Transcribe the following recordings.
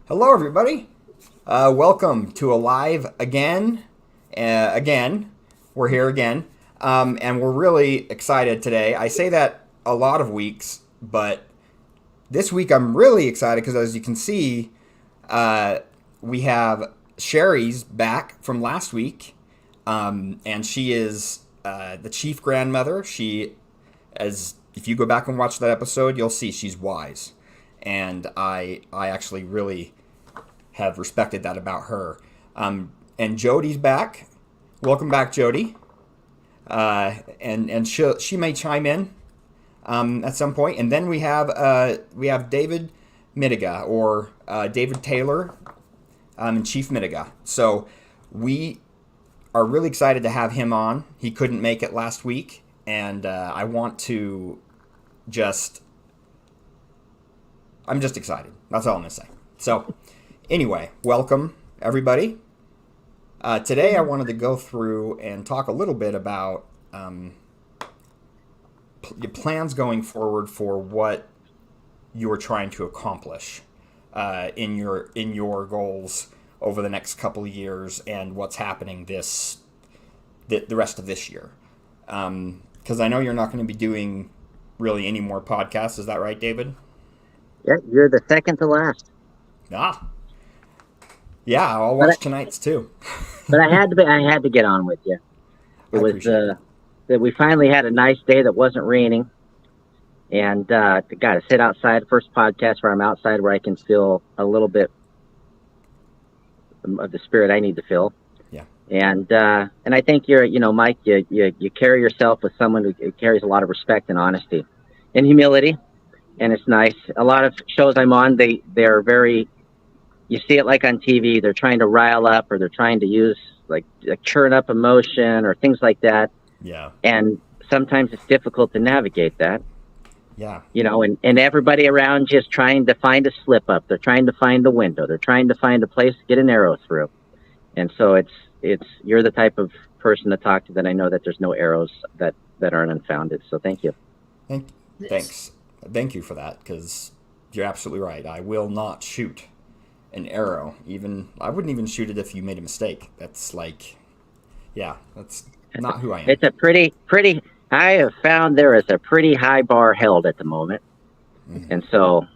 Hello, everybody. Welcome to Alive again. Again, we're here again, and we're really excited today. I say that a lot of weeks, but this week I'm really excited because, as you can see, we have Sherry's back from last week, and she is the chief grandmother. As if you go back and watch that episode, you'll see she's wise, and I actually really have respected that about her. And Jody's back. Welcome back, Jody. And she may chime in at some point. And then we have David Midegah, or David Taylor, and Chief Midegah. So we are really excited to have him on. He couldn't make it last week, and I'm just excited. That's all I'm gonna say. So anyway, welcome everybody. Today I wanted to go through and talk a little bit about plans going forward for what you are trying to accomplish in your goals over the next couple of years, and what's happening the rest of this year. Because I know you're not going to be doing really any more podcasts. Is that right, David? Yeah, you're the second to last. Ah, yeah, I'll watch tonight's too. But I had to get on with you. It was that we finally had a nice day that wasn't raining, and got to sit outside. First podcast where I'm outside, where I can feel a little bit of the spirit I need to feel. Yeah. And I think Mike, you carry yourself with someone who carries a lot of respect and honesty and humility, and it's nice. A lot of shows I'm on, they're very. You see it like on TV. They're trying to rile up, or they're trying to use like churn up emotion or things like that. Yeah. And sometimes it's difficult to navigate that. Yeah. And everybody around you is trying to find a slip up. They're trying to find a window. They're trying to find a place to get an arrow through. And so you're the type of person to talk to that I know that there's no arrows that aren't unfounded. So thank you. Thanks. Thank you for that, because you're absolutely right. I will not shoot an arrow. I wouldn't even shoot it if you made a mistake. That's not who I am. It's a pretty. I have found there is a pretty high bar held at the moment, and so,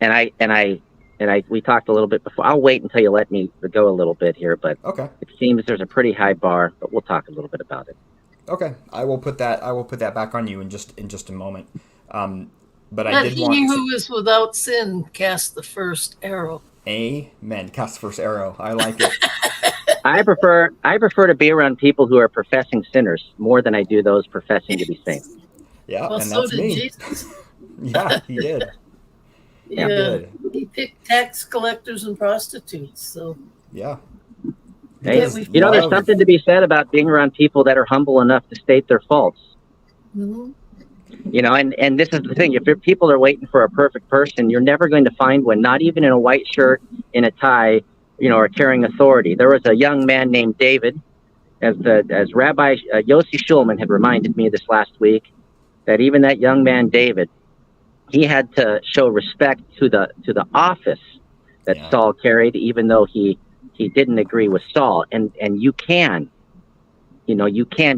we talked a little bit before. I'll wait until you let me go a little bit here, but okay. It seems there's a pretty high bar, but we'll talk a little bit about it. Okay, I will put that back on you in just a moment. But Let he who is without sin cast the first arrow. Amen. Cast the first arrow. I like it. I prefer to be around people who are professing sinners more than I do those professing to be saints. Yeah, well, and so that's did me. Jesus. Yeah, he did. Yeah, he picked tax collectors and prostitutes. So yeah. There's something to be said about being around people that are humble enough to state their faults. Mm-hmm. And this is the thing. If people are waiting for a perfect person, you're never going to find one, not even in a white shirt, in a tie, or carrying authority. There was a young man named David, as Rabbi Yossi Shulman had reminded me this last week, that even that young man, David, he had to show respect to the office that Saul carried, even though he didn't agree with Saul. And you can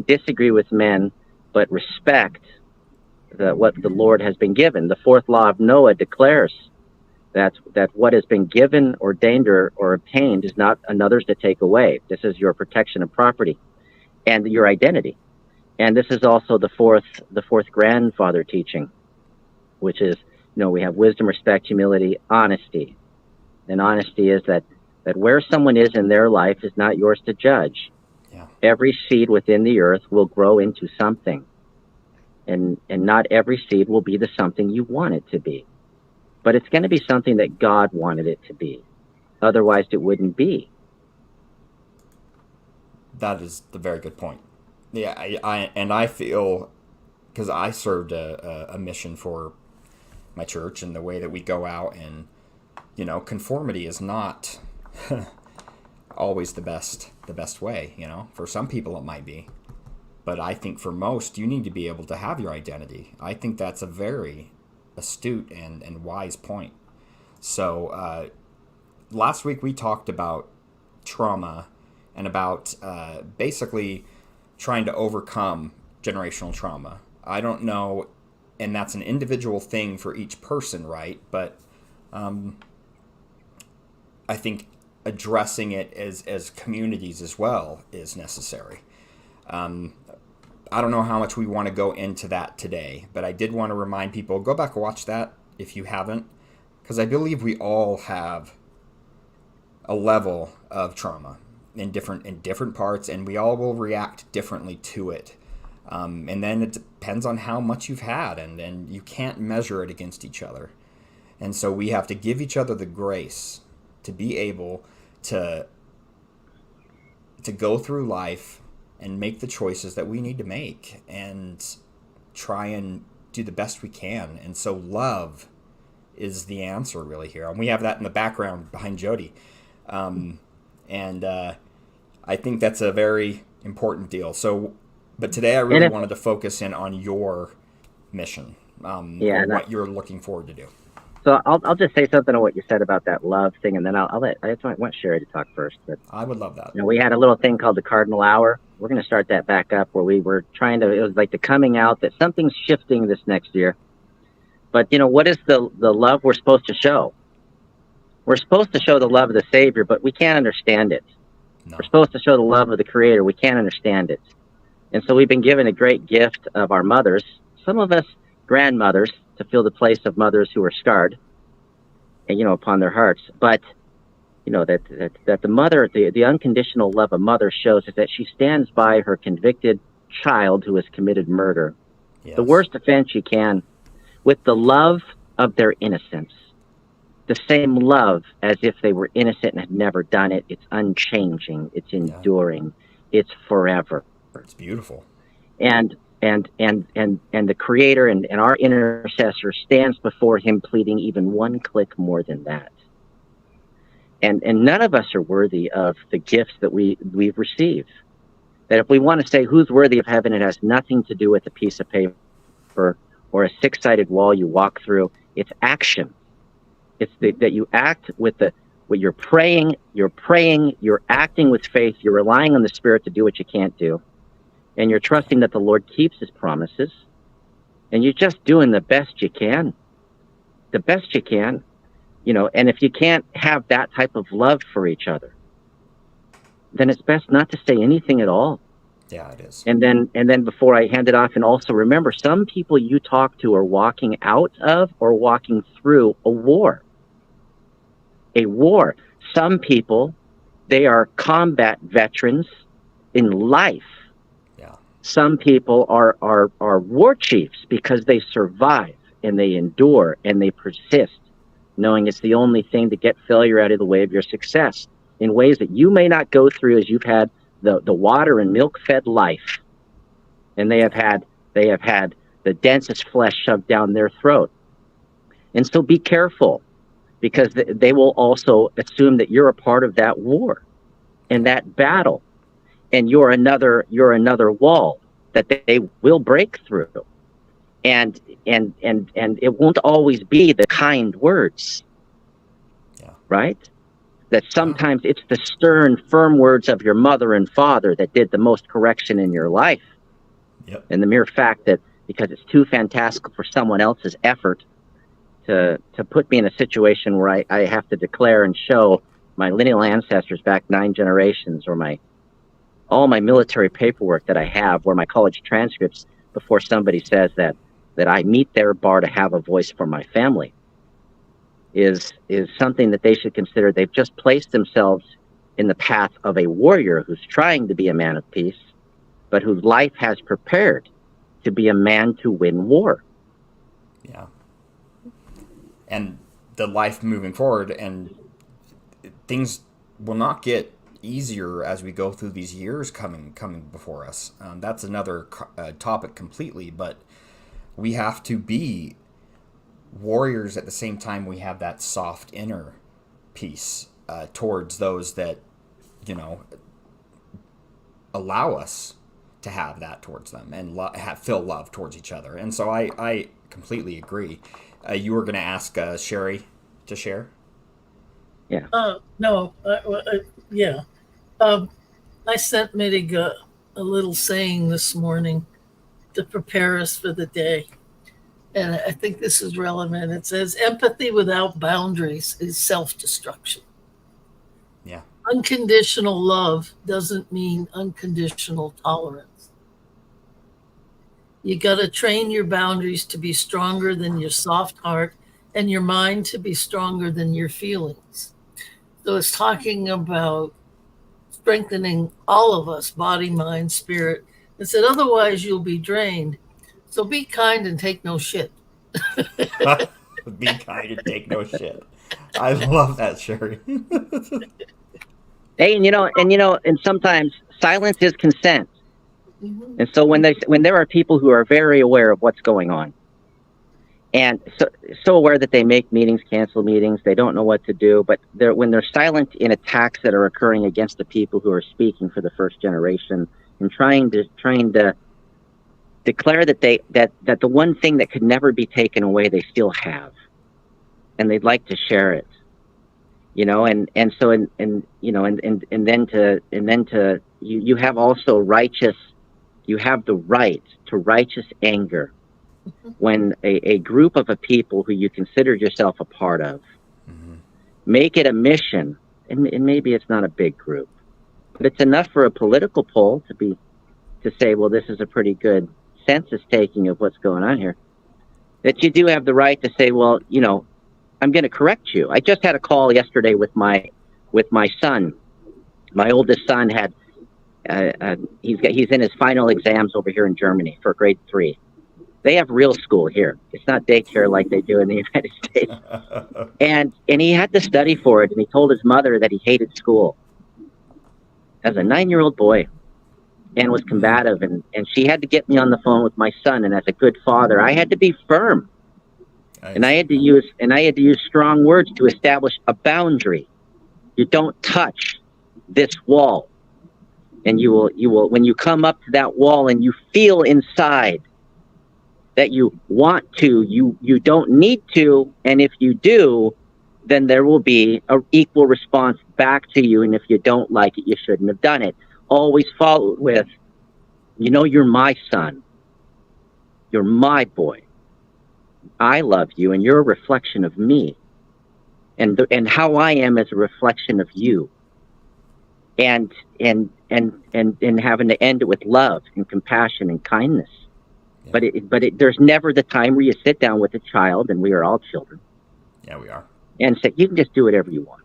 disagree with men, but respect what the Lord has been given. The fourth law of Noah declares that what has been given, ordained, or obtained is not another's to take away. This is your protection of property and your identity. And this is also the fourth grandfather teaching, which is, we have wisdom, respect, humility, honesty. And honesty is that where someone is in their life is not yours to judge. Yeah. Every seed within the earth will grow into something. And not every seed will be the something you want it to be. But it's going to be something that God wanted it to be. Otherwise, it wouldn't be. That is a very good point. Yeah, I feel, because I served a mission for my church, and the way that we go out, and conformity is not always the best way. For some people it might be. But I think for most, you need to be able to have your identity. I think that's a very astute and wise point. So last week we talked about trauma and about basically trying to overcome generational trauma. I don't know, and that's an individual thing for each person, right? But I think addressing it as communities as well is necessary. I don't know how much we want to go into that today, but I did want to remind people, go back and watch that if you haven't, because I believe we all have a level of trauma in different parts, and we all will react differently to it. And then it depends on how much you've had, and you can't measure it against each other. And so we have to give each other the grace to be able to go through life and make the choices that we need to make and try and do the best we can. And so love is the answer really here. And we have that in the background behind Jody. I think that's a very important deal. So, but today I really wanted to focus in on your mission, what you're looking forward to do. So I'll just say something on what you said about that love thing, and then I want Sherry to talk first. But I would love that. We had a little thing called the Cardinal Hour. We're going to start that back up, where we were it was like the coming out that something's shifting this next year. But what is the love we're supposed to show? We're supposed to show the love of the Savior, but we can't understand it. No. We're supposed to show the love of the Creator. We can't understand it. And so we've been given a great gift of our mothers, some of us grandmothers, to fill the place of mothers who are scarred, and upon their hearts. But that the mother, the unconditional love a mother shows is that she stands by her convicted child who has committed murder, the worst offense you can, with the love of their innocence, the same love as if they were innocent and had never done it. It's unchanging, it's enduring, it's forever. It's beautiful. And the Creator and our intercessor stands before him pleading even one click more than that. And none of us are worthy of the gifts that we've received. That if we want to say who's worthy of heaven, it has nothing to do with a piece of paper or a six-sided wall you walk through. It's action. It's that you act with what you're praying, you're acting with faith, you're relying on the Spirit to do what you can't do. And you're trusting that the Lord keeps his promises, and you're just doing the best you can. And if you can't have that type of love for each other, then it's best not to say anything at all. Yeah, it is. And then before I hand it off, and also remember, some people you talk to are walking out of or walking through a war. Some people, they are combat veterans in life. Some people are war chiefs because they survive and they endure and they persist, knowing it's the only thing to get failure out of the way of your success in ways that you may not go through as you've had the water and milk fed life, and they have had the densest flesh shoved down their throat. And so be careful, because they will also assume that you're a part of that war and that battle. And you're another wall that they will break through, and it won't always be the kind words, right? That sometimes it's the stern, firm words of your mother and father that did the most correction in your life, and the mere fact that because it's too fantastical for someone else's effort to put me in a situation where I have to declare and show my lineal ancestors back 9 generations, or all my military paperwork that I have, or my college transcripts, before somebody says that I meet their bar to have a voice for my family, is something that they should consider. They've just placed themselves in the path of a warrior who's trying to be a man of peace, but whose life has prepared to be a man to win war. Yeah. And the life moving forward, and things will not get easier as we go through these years coming before us. That's another topic completely, but we have to be warriors at the same time we have that soft inner peace towards those that allow us to have that towards them and feel love towards each other. And so I completely agree. You were going to ask Sherry to share? Yeah. No. Yeah. Um, I sent Midegah a little saying this morning to prepare us for the day. And I think this is relevant. It says, empathy without boundaries is self destruction. Yeah. Unconditional love doesn't mean unconditional tolerance. You got to train your boundaries to be stronger than your soft heart and your mind to be stronger than your feelings. So it's talking about strengthening all of us, body, mind, spirit. It said, otherwise you'll be drained. So be kind and take no shit. Be kind and take no shit. I love that, Sherry. Hey, and sometimes silence is consent. Mm-hmm. And so when there are people who are very aware of what's going on, and so aware that they make meetings, cancel meetings, they don't know what to do, but when they're silent in attacks that are occurring against the people who are speaking for the first generation, and trying to declare that that the one thing that could never be taken away they still have, and they'd like to share it. You have also righteous, you have the right to righteous anger when a group of a people who you consider yourself a part of make it a mission, and maybe it's not a big group, but it's enough for a political poll to say, well, this is a pretty good census taking of what's going on here, that you do have the right to say, well, I'm going to correct you. I just had a call yesterday with my son. My oldest son had he's in his final exams over here in Germany for grade 3. They have real school here. It's not daycare like they do in the United States. And he had to study for it, and he told his mother that he hated school as a 9-year-old boy and was combative, and she had to get me on the phone with my son, and as a good father, I had to be firm. And I had to use strong words to establish a boundary. You don't touch this wall. And you will when you come up to that wall and you feel inside that you want to, you don't need to, and if you do, then there will be an equal response back to you, and if you don't like it, you shouldn't have done it. Always followed with, you're my son. You're my boy. I love you, and you're a reflection of me, and how I am is a reflection of you, and having to end it with love and compassion and kindness. Yeah. But there's never the time where you sit down with a child, and we are all children. Yeah, we are. And say, you can just do whatever you want,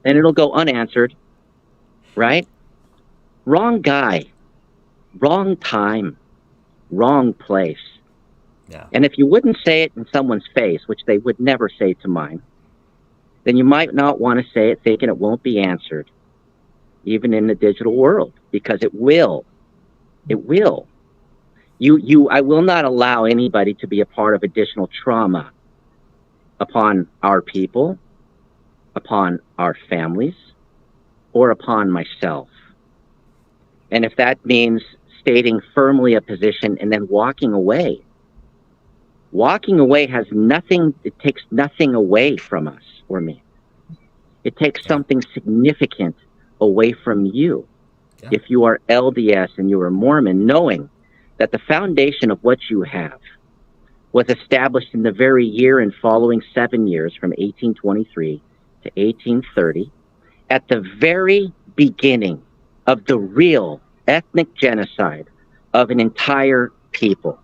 and it'll go unanswered, right? Wrong guy, wrong time, wrong place. Yeah. And if you wouldn't say it in someone's face, which they would never say to mine, then you might not want to say it thinking it won't be answered, even in the digital world, because it will. It will. I will not allow anybody to be a part of additional trauma upon our people, upon our families, or upon myself. And if that means stating firmly a position and then walking away has nothing, it takes nothing away from us or me. It takes something significant away from you. Yeah. If you are LDS and you are Mormon, knowing that the foundation of what you have was established in the very year and following 7 years from 1823 to 1830, at the very beginning of the real ethnic genocide of an entire people.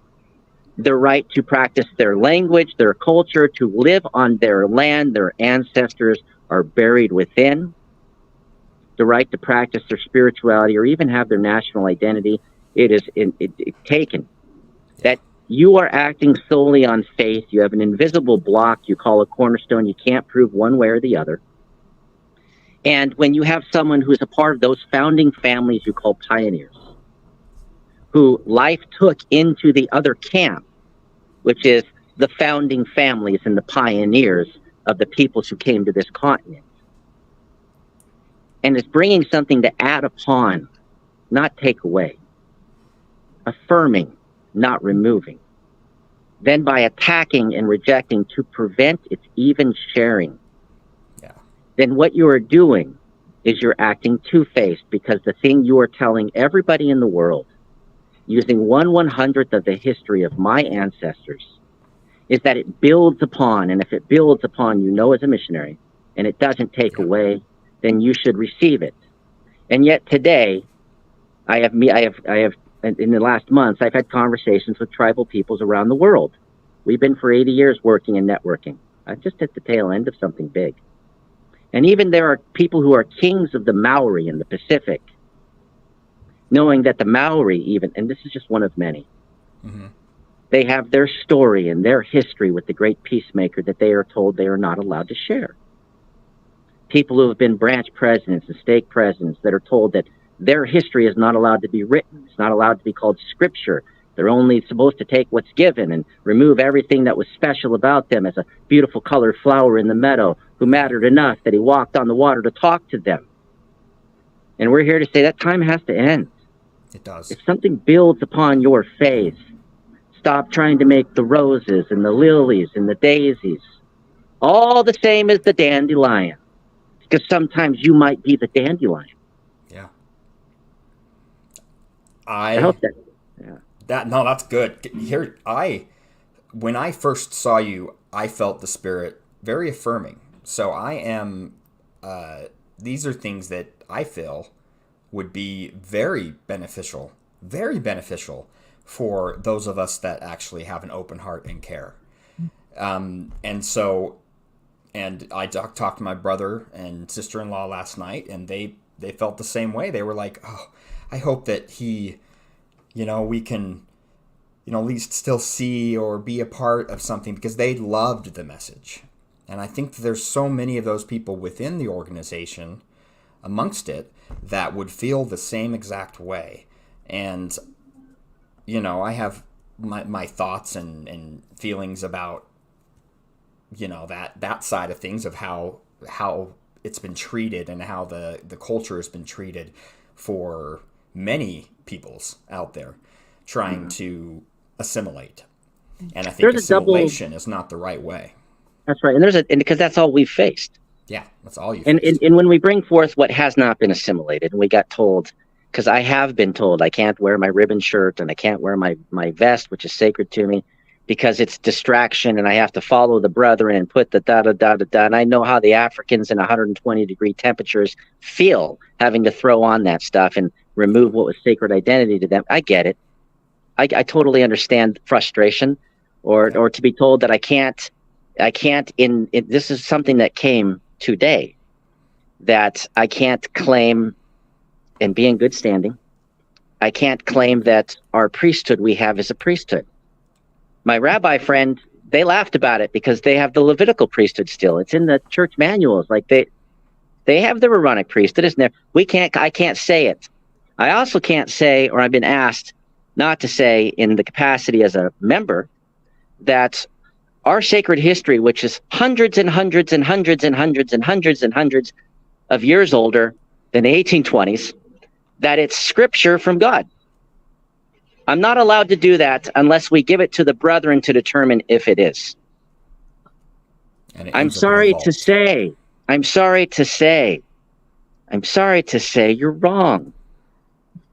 The right to practice their language, their culture, to live on their land their ancestors are buried within. The right to practice their spirituality or even have their national identity, it is taken. That you are acting solely on faith. You have an invisible block you call a cornerstone. You can't prove one way or the other. And when you have someone who is a part of those founding families you call pioneers, who life took into the other camp, which is the founding families and the pioneers of the peoples who came to this continent, and is bringing something to add upon, not take away, affirming, not removing, then by attacking and rejecting to prevent its even sharing. Yeah. then what you are doing is you're acting two-faced, because the thing you are telling everybody in the world, using 1/100th of the history of my ancestors, is that it builds upon, and if it builds upon, as a missionary, and it doesn't take away, then you should receive it. And yet today, I have in the last months, I've had conversations with tribal peoples around the world. We've been for 80 years working and networking. I'm just at the tail end of something big. And even there are people who are kings of the Maori in the Pacific, knowing that the Maori even, and this is just one of many, they have their story and their history with the great Peacemaker that they are told they are not allowed to share. People who have been branch presidents and stake presidents that are told that their history is not allowed to be written. It's not allowed to be called scripture. They're only supposed to take what's given and remove everything that was special about them, as a beautiful colored flower in the meadow who mattered enough that he walked on the water to talk to them. And we're here to say that time has to end. It does. If something builds upon your faith, stop trying to make the roses and the lilies and the daisies all the same as the dandelion, because sometimes you might be the dandelion. Yeah. I hope that. Yeah. No, that's good. Here, when I first saw you, I felt the Spirit very affirming. So I am. These are things that I feel would be very beneficial for those of us that actually have an open heart and care. And I talked to my brother and sister-in-law last night, and they felt the same way. They were like, "Oh, I hope that he, we can, at least still see or be a part of something," because they loved the message. And I think there's so many of those people within the organization, amongst it, that would feel the same exact way. And, I have my thoughts and feelings about, that side of things, of how it's been treated and how the culture has been treated for many peoples out there trying to assimilate. And I think assimilation is not the right way. That's right. And because that's all we've faced. Yeah, that's all you faced. And when we bring forth what has not been assimilated, and we got told, because I have been told I can't wear my ribbon shirt and I can't wear my vest, which is sacred to me, because it's distraction, and I have to follow the brethren and put the da-da-da-da-da. And I know how the Africans in 120-degree temperatures feel having to throw on that stuff and remove what was sacred identity to them. I get it. I totally understand frustration, or to be told that I can't, this is something that came today, that I can't claim and be in good standing. I can't claim that our priesthood we have is a priesthood. My rabbi friend, they laughed about it because they have the Levitical priesthood still. It's in the church manuals. Like they have the Aaronic priesthood, isn't there? I can't say it. I also can't say, or I've been asked not to say in the capacity as a member, that our sacred history, which is hundreds and hundreds and hundreds and hundreds and hundreds and hundreds of years older than the 1820s, that it's scripture from God. I'm not allowed to do that unless we give it to the brethren to determine if it is. I'm sorry to say you're wrong.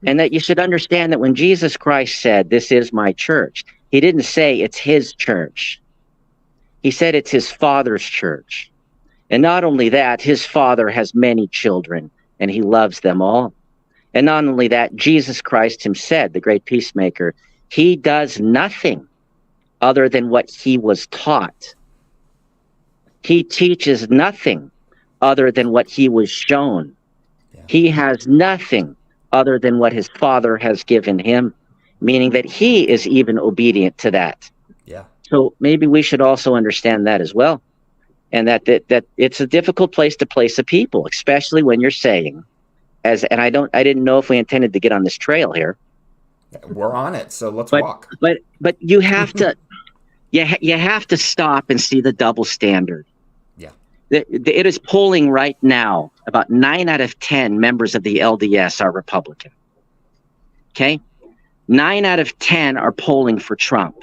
And that you should understand that when Jesus Christ said, "This is my church," he didn't say it's his church. He said it's his Father's church. And not only that, his Father has many children and he loves them all. And not only that, Jesus Christ himself, the great Peacemaker, he does nothing other than what he was taught. He teaches nothing other than what he was shown. Yeah. He has nothing other than what his Father has given him, meaning that he is even obedient to that. Yeah. So maybe we should also understand that as well. And that it's a difficult place to place a people, especially when you're saying, I didn't know if we intended to get on this trail here. We're on it, so let's walk. But you have to you have to stop and see the double standard. Yeah. It is polling right now. About 9 out of 10 members of the LDS are Republican. Okay? 9 out of 10 are polling for Trump.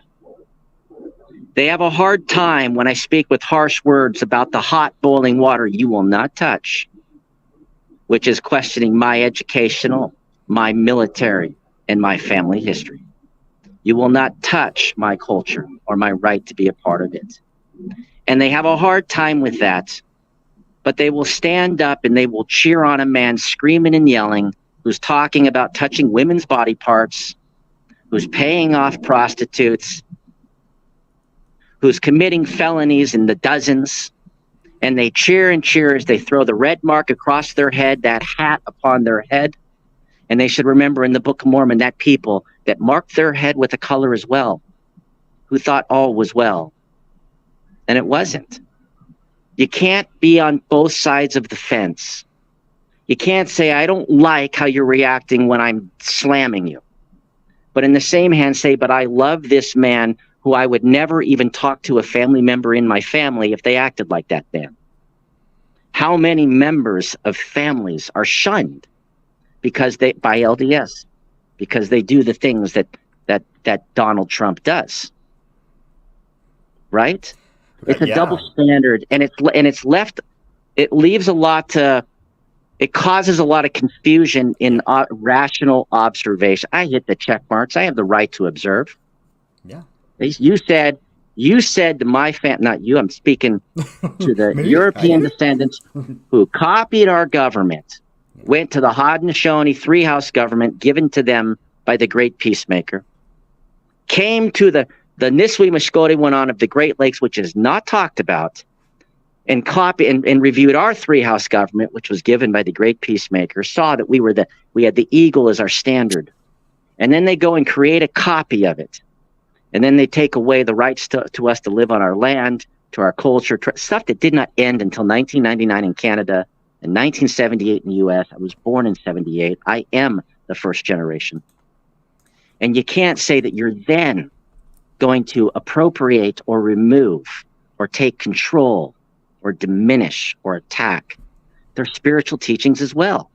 They have a hard time when I speak with harsh words about the hot boiling water you will not touch, which is questioning my educational, my military, and my family history. You will not touch my culture or my right to be a part of it. And they have a hard time with that, but they will stand up and they will cheer on a man screaming and yelling who's talking about touching women's body parts, who's paying off prostitutes, who's committing felonies in the dozens, and they cheer and cheer as they throw the red mark across their head, that hat upon their head. And they should remember in the Book of Mormon that people that marked their head with a color as well, who thought all was well. And it wasn't. You can't be on both sides of the fence. You can't say, I don't like how you're reacting when I'm slamming you. But in the same hand say, but I love this man who I would never even talk to a family member in my family if they acted like that man. How many members of families are shunned because they by LDS, because they do the things that Donald Trump does? Right? It's a double standard, and it leaves a lot to, it causes a lot of confusion in rational observation. I hit the check marks. I have the right to observe. Yeah. You said to my not you, I'm speaking to the European descendants who copied our government, went to the Haudenosaunee three-house government given to them by the great Peacemaker, came to the Niswi Mashkoti went on of the Great Lakes, which is not talked about, and reviewed our three-house government, which was given by the great Peacemaker, saw that we had the eagle as our standard. And then they go and create a copy of it. And then they take away the rights to us to live on our land, to our culture, stuff that did not end until 1999 in Canada and 1978 in the U.S. I was born in 78. I am the first generation. And you can't say that you're then going to appropriate or remove or take control or diminish or attack their spiritual teachings as well.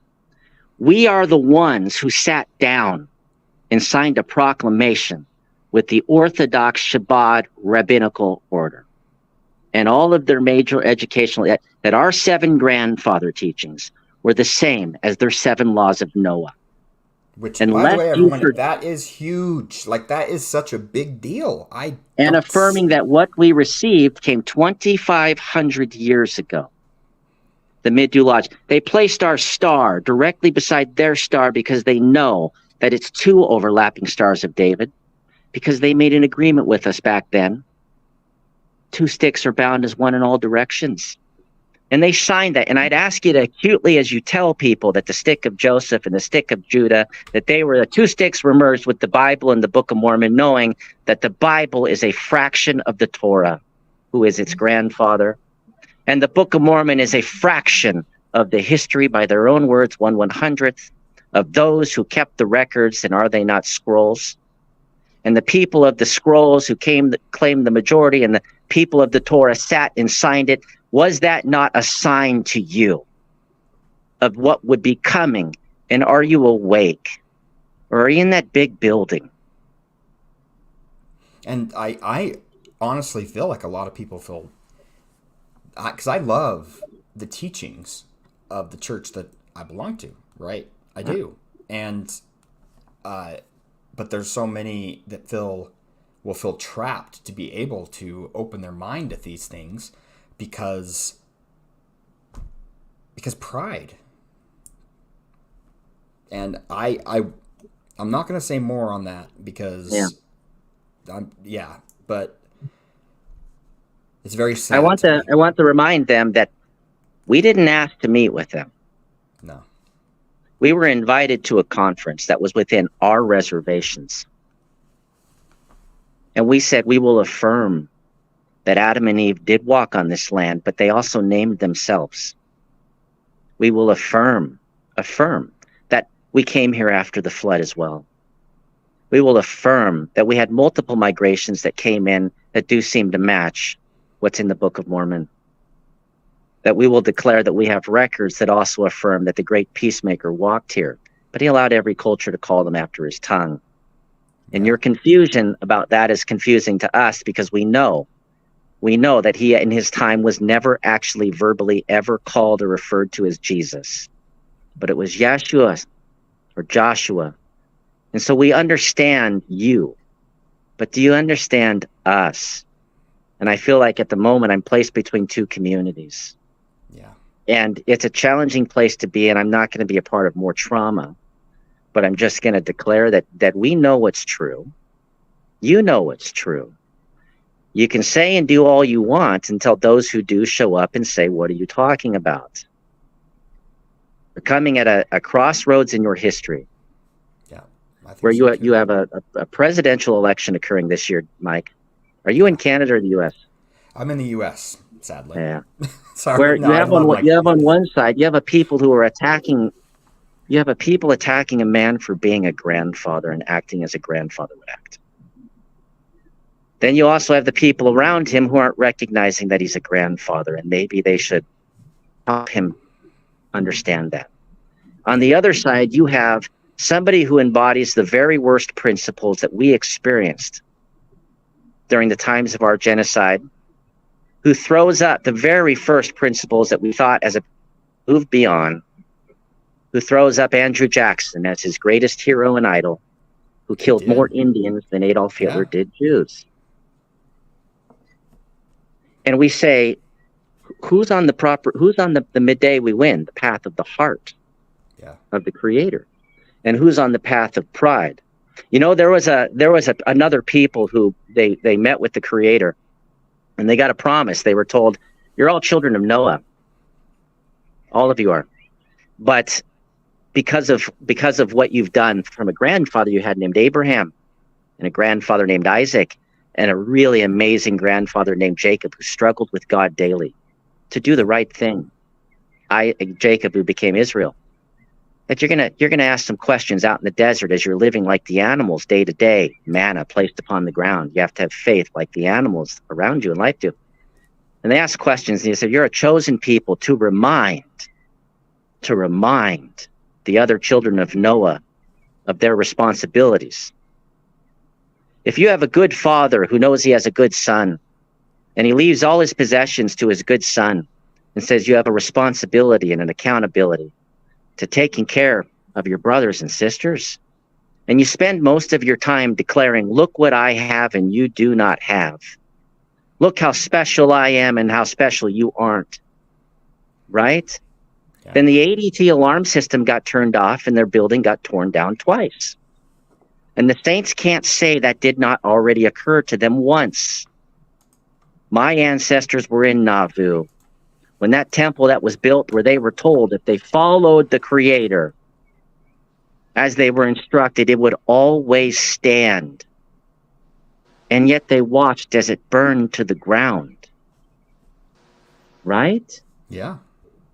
We are the ones who sat down and signed a proclamation with the Orthodox Chabad Rabbinical Order and all of their major educational, that our 7 grandfather teachings were the same as their 7 laws of Noah. Which, and by the way, everyone, that is huge. Like, that is such a big deal. And affirming that what we received came 2,500 years ago. The Midegah Lodge. They placed our star directly beside their star because they know that it's 2 overlapping stars of David, because they made an agreement with us back then. 2 sticks are bound as one in all directions. And they signed that. And I'd ask you to acutely, as you tell people that the stick of Joseph and the stick of Judah, that the 2 sticks were merged with the Bible and the Book of Mormon, knowing that the Bible is a fraction of the Torah, who is its grandfather. And the Book of Mormon is a fraction of the history, by their own words, 1/100th, of those who kept the records, and are they not scrolls? And the people of the scrolls who claimed the majority, and the people of the Torah sat and signed it. Was that not a sign to you of what would be coming? And are you awake? Or are you in that big building? And I honestly feel like a lot of people feel, because I love the teachings of the church that I belong to, right? I do. And, but there's so many that will feel trapped to be able to open their mind to these things because pride. And I'm not going to say more on that because but it's very sad. I want to remind them that we didn't ask to meet with them. No. We were invited to a conference that was within our reservations. And we said we will affirm that Adam and Eve did walk on this land, but they also named themselves. We will affirm that we came here after the flood as well. We will affirm that we had multiple migrations that came in that do seem to match what's in the Book of Mormon. That we will declare that we have records that also affirm that the great Peacemaker walked here, but he allowed every culture to call them after his tongue. And your confusion about that is confusing to us because we know we know that he in his time was never actually verbally ever called or referred to as Jesus, but it was Yeshua or Joshua. And so we understand you, but do you understand us? And I feel like at the moment I'm placed between two communities. Yeah. And it's a challenging place to be, and I'm not going to be a part of more trauma, but I'm just going to declare that we know what's true. You know what's true. You can say and do all you want until those who do show up and say, what are you talking about? We're coming at a crossroads in your history. Yeah. I think Where so you have a presidential election occurring this year, Mike. Are you in Canada or the U.S.? I'm in the U.S., sadly. Yeah. Sorry. Where No, you have on one side, you have a people who are attacking. You have a people attacking a man for being a grandfather and acting as a grandfather would act. Then you also have the people around him who aren't recognizing that he's a grandfather, and maybe they should help him understand that. On the other side, you have somebody who embodies the very worst principles that we experienced during the times of our genocide, who throws up the very first principles that we thought as a move beyond, who throws up Andrew Jackson as his greatest hero and idol, who killed more Indians than Adolf Hitler did Jews. And we say, who's on the midday we win, the path of the heart of the Creator, and who's on the path of pride? You know, there was another people who they met with the Creator, and they got a promise. They were told, "You're all children of Noah. All of you are, but because of what you've done from a grandfather you had named Abraham, and a grandfather named Isaac, and a really amazing grandfather named Jacob who struggled with God daily to do the right thing. Jacob, who became Israel. That you're gonna ask some questions out in the desert as you're living like the animals day to day, manna placed upon the ground. You have to have faith like the animals around you in life do. And they ask questions, and he said, "You're a chosen people to remind the other children of Noah of their responsibilities. If you have a good father who knows he has a good son, and he leaves all his possessions to his good son and says you have a responsibility and an accountability to taking care of your brothers and sisters, and you spend most of your time declaring, look what I have and you do not have. Look how special I am and how special you aren't." Right? Yeah. Then the ADT alarm system got turned off and their building got torn down twice. And the saints can't say that did not already occur to them once. My ancestors were in Nauvoo when that temple that was built, where they were told if they followed the Creator as they were instructed, it would always stand. And yet they watched as it burned to the ground. Right? Yeah.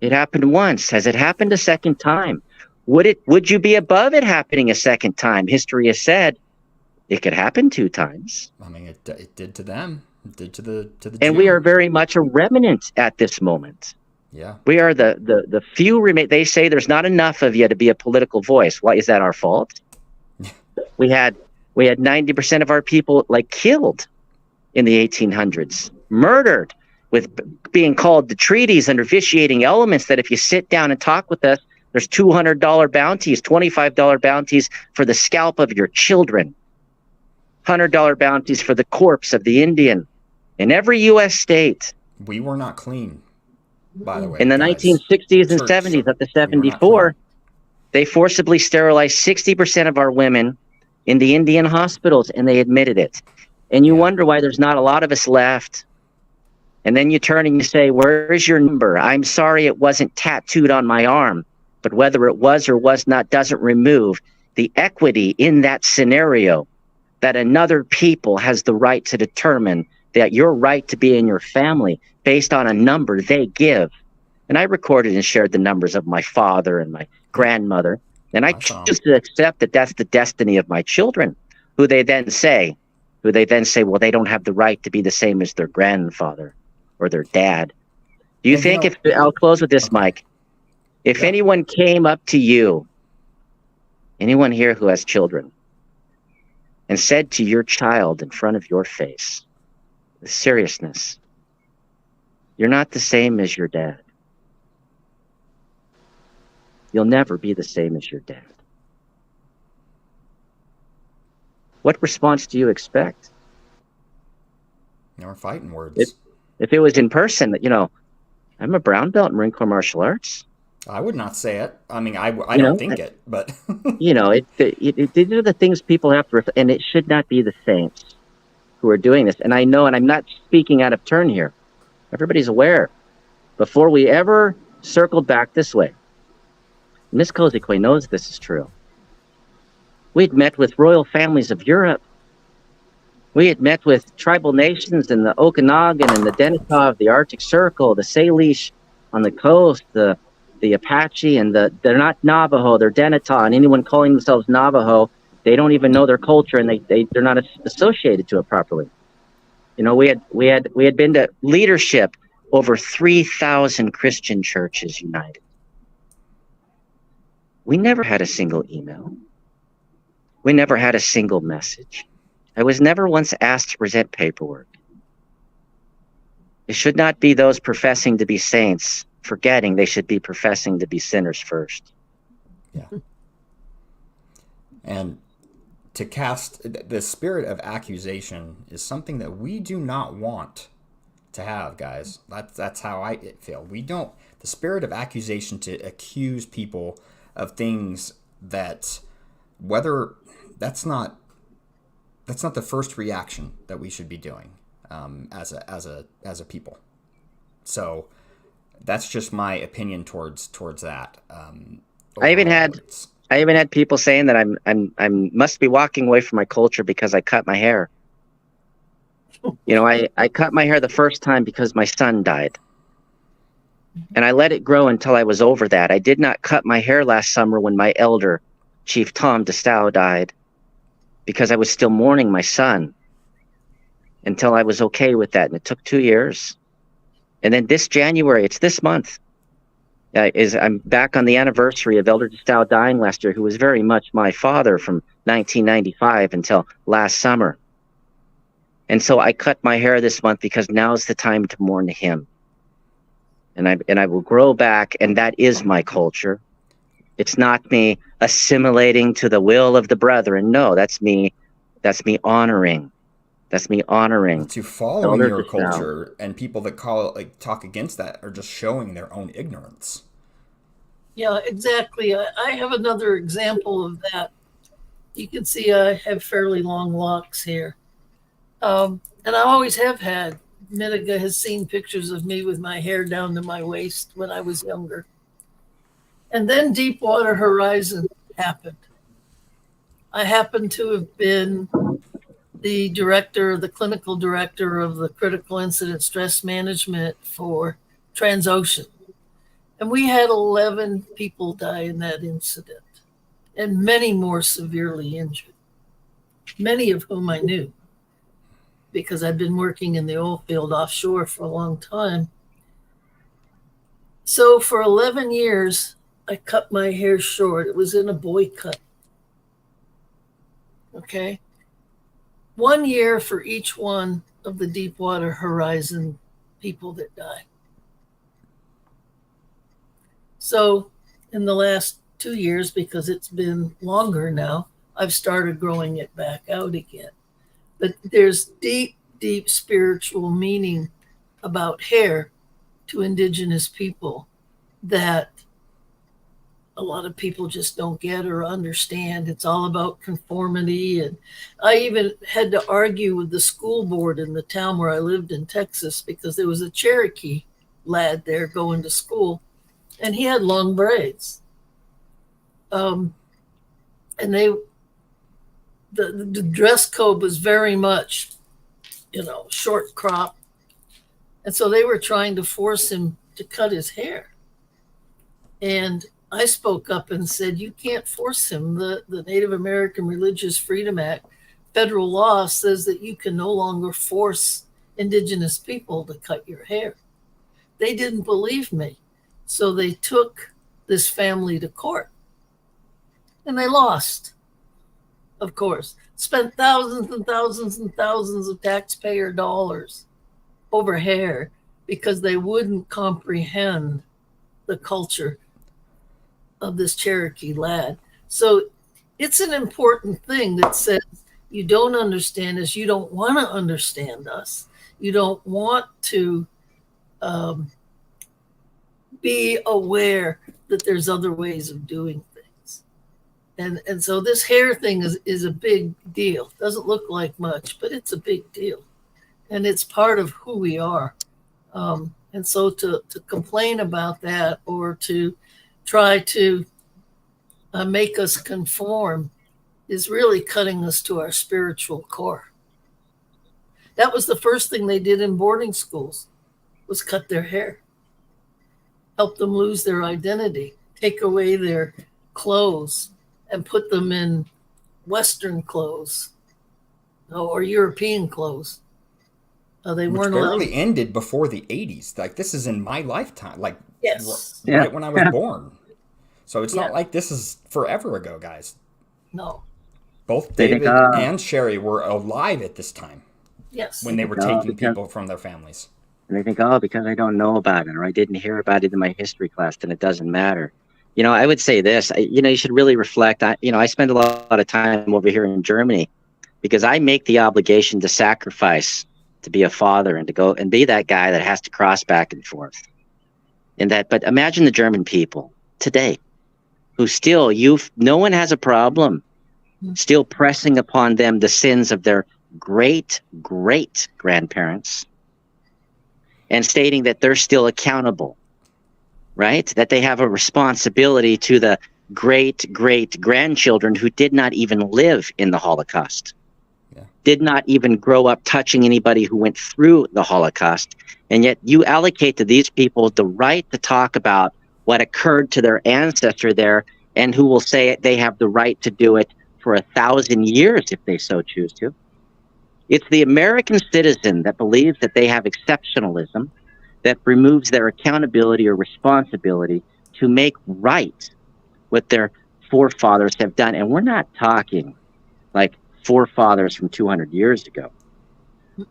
It happened once. Has it happened a second time? Would you be above it happening a second time? History has said it could happen 2 times. I mean, it did to them. It did to the And Jew. we are very much a remnant at this moment. Yeah. We are the few remain. They say there's not enough of you to be a political voice. Why is that our fault? we had 90% of our people killed in the 1800s, murdered, with being called the treaties under vitiating elements that if you sit down and talk with us, there's $200 bounties, $25 bounties for the scalp of your children, $100 bounties for the corpse of the Indian in every U.S. state. We were not clean, by the way. In the 1960s and 70s, up to 74, they forcibly sterilized 60% of our women in the Indian hospitals, and they admitted it. And you wonder why there's not a lot of us left. And then you turn and you say, where's your number? I'm sorry it wasn't tattooed on my arm. But whether it was or was not doesn't remove the equity in that scenario, that another people has the right to determine that your right to be in your family based on a number they give. And I recorded and shared the numbers of my father and my grandmother. And I choose to accept that that's the destiny of my children, who they then say, well, they don't have the right to be the same as their grandfather or their dad. Do you think I'll close with this, Mike. If anyone came up to you, anyone here who has children, and said to your child in front of your face, with seriousness, You're not the same as your dad. You'll never be the same as your dad. What response do you expect? We're fighting words. If it was in person, I'm a brown belt in Marine Corps martial arts. I would not say it. I mean, I don't think it, but these are the things people have to, and it should not be the saints who are doing this. And I know, and I'm not speaking out of turn here. Everybody's aware. Before we ever circled back this way, Miscozikwe knows this is true. We'd met with royal families of Europe. We had met with tribal nations in the Okanagan and the Denetaw of the Arctic Circle, the Salish on the coast, the Apache, and they're not Navajo, they're Denetaw, and anyone calling themselves Navajo, they don't even know their culture, and they're not associated to it properly. We had been to leadership over 3,000 Christian churches united. We never had a single email. We never had a single message. I was never once asked to present paperwork. It should not be those professing to be saints forgetting they should be professing to be sinners first. Yeah. And to cast the spirit of accusation is something that we do not want to have, guys. That's how I feel. We don't, the spirit of accusation, to accuse people of things that, whether that's not the first reaction that we should be doing as a people. So that's just my opinion towards that. I even had people saying that I must be walking away from my culture because I cut my hair. I cut my hair the first time because my son died. And I let it grow until I was over that. I did not cut my hair last summer when my elder, Chief Tom DeStow, died, because I was still mourning my son until I was okay with that. And it took 2 years. And then this January, it's this month, I'm back on the anniversary of Elder DeStow dying last year, who was very much my father from 1995 until last summer. And so I cut my hair this month because now's the time to mourn him. And I will grow back, and that is my culture. It's not me assimilating to the will of the brethren. No, that's me honoring. That's me honoring. To following your culture, and people that talk against that are just showing their own ignorance. Yeah, exactly. I have another example of that. You can see I have fairly long locks here. And I always have had. Midegah has seen pictures of me with my hair down to my waist when I was younger. And then Deepwater Horizon happened. I happened to have been the clinical director of the critical incident stress management for Transocean. And we had 11 people die in that incident, and many more severely injured, many of whom I knew, because I'd been working in the oil field offshore for a long time. So for 11 years, I cut my hair short. It was in a boy cut. Okay. 1 year for each one of the Deepwater Horizon people that died. So in the last 2 years, because it's been longer now, I've started growing it back out again. But there's deep, deep spiritual meaning about hair to Indigenous people that a lot of people just don't get or understand. It's all about conformity. And I even had to argue with the school board in the town where I lived in Texas, because there was a Cherokee lad there going to school, and he had long braids. And the dress code was very much, short crop. And so they were trying to force him to cut his hair. And I spoke up and said, you can't force him. The Native American Religious Freedom Act, federal law, says that you can no longer force Indigenous people to cut your hair. They didn't believe me. So they took this family to court. And they lost, of course. Spent thousands and thousands and thousands of taxpayer dollars over hair because they wouldn't comprehend the culture of this Cherokee lad. So it's an important thing that says you don't understand us, you don't want to understand us, you don't want to be aware that there's other ways of doing things. And so this hair thing is a big deal. Doesn't look like much, but it's a big deal. And it's part of who we are. And so to complain about that or to try to make us conform is really cutting us to our spiritual core. That was the first thing they did in boarding schools, was cut their hair, help them lose their identity, take away their clothes and put them in Western clothes or European clothes. They Which weren't barely allowed. ended before the 80s. Like, this is in my lifetime, like Yes. right when I was born. So it's Yeah. not like this is forever ago, guys. No. Both They think, David and Sherry were alive at this time Yes. when they were taking people from their families. And they think, oh, because I don't know about it or I didn't hear about it in my history class, then it doesn't matter. You know, I would say this, you should really reflect. I spend a lot of time over here in Germany because I make the obligation to sacrifice to be a father and to go and be that guy that has to cross back and forth. But imagine the German people today who still, no one has a problem still pressing upon them the sins of their great grandparents and stating that they're still accountable, right? That they have a responsibility to the great grandchildren who did not even live in the Holocaust, did not even grow up touching anybody who went through the Holocaust. And yet you allocate to these people the right to talk about what occurred to their ancestor there, and who will say they have the right to do it for 1,000 years if they so choose to. It's the American citizen that believes that they have exceptionalism that removes their accountability or responsibility to make right what their forefathers have done. And we're not talking like forefathers from 200 years ago.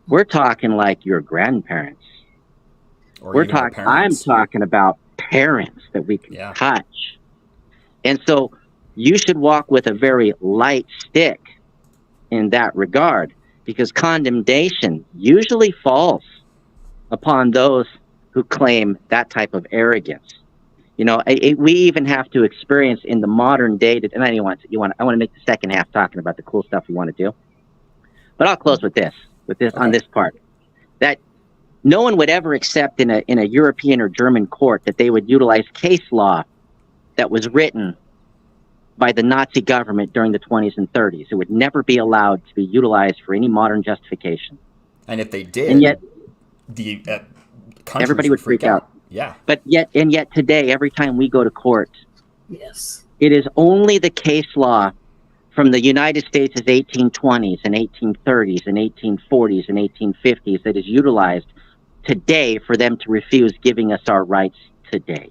We're talking like your grandparents. I'm talking about parents that we can touch. And so you should walk with a very light stick in that regard, because condemnation usually falls upon those who claim that type of arrogance. We even have to experience in the modern day, and I want to make the second half talking about the cool stuff we want to do. But I'll close with this on this part, that no one would ever accept in a European or German court that they would utilize case law that was written by the Nazi government during the 20s and 30s. It would never be allowed to be utilized for any modern justification. And if they did, and yet the everybody would freak out. Yeah. But yet today, every time we go to court, yes, it is only the case law from the United States' 1820s and 1830s and 1840s and 1850s that is utilized today for them to refuse giving us our rights today.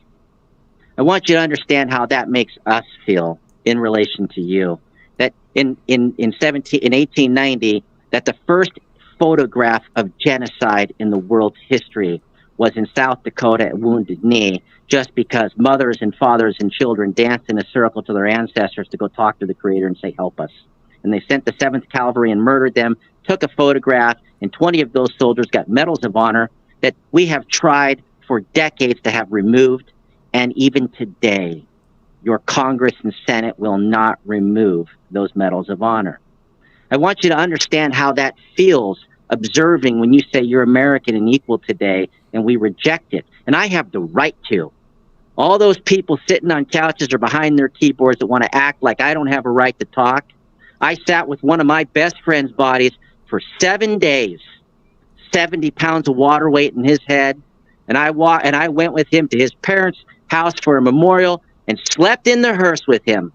I want you to understand how that makes us feel in relation to you. That in 1890, that the first photograph of genocide in the world's history was in South Dakota at Wounded Knee, just because mothers and fathers and children danced in a circle to their ancestors to go talk to the Creator and say, help us. And they sent the 7th Cavalry and murdered them, took a photograph, and 20 of those soldiers got medals of honor that we have tried for decades to have removed. And even today, your Congress and Senate will not remove those medals of honor. I want you to understand how that feels, observing when you say you're American and equal today, and we reject it. And I have the right to. All those people sitting on couches or behind their keyboards that want to act like I don't have a right to talk. I sat with one of my best friend's bodies for 7 days, 70 pounds of water weight in his head. And I went with him to his parents' house for a memorial and slept in the hearse with him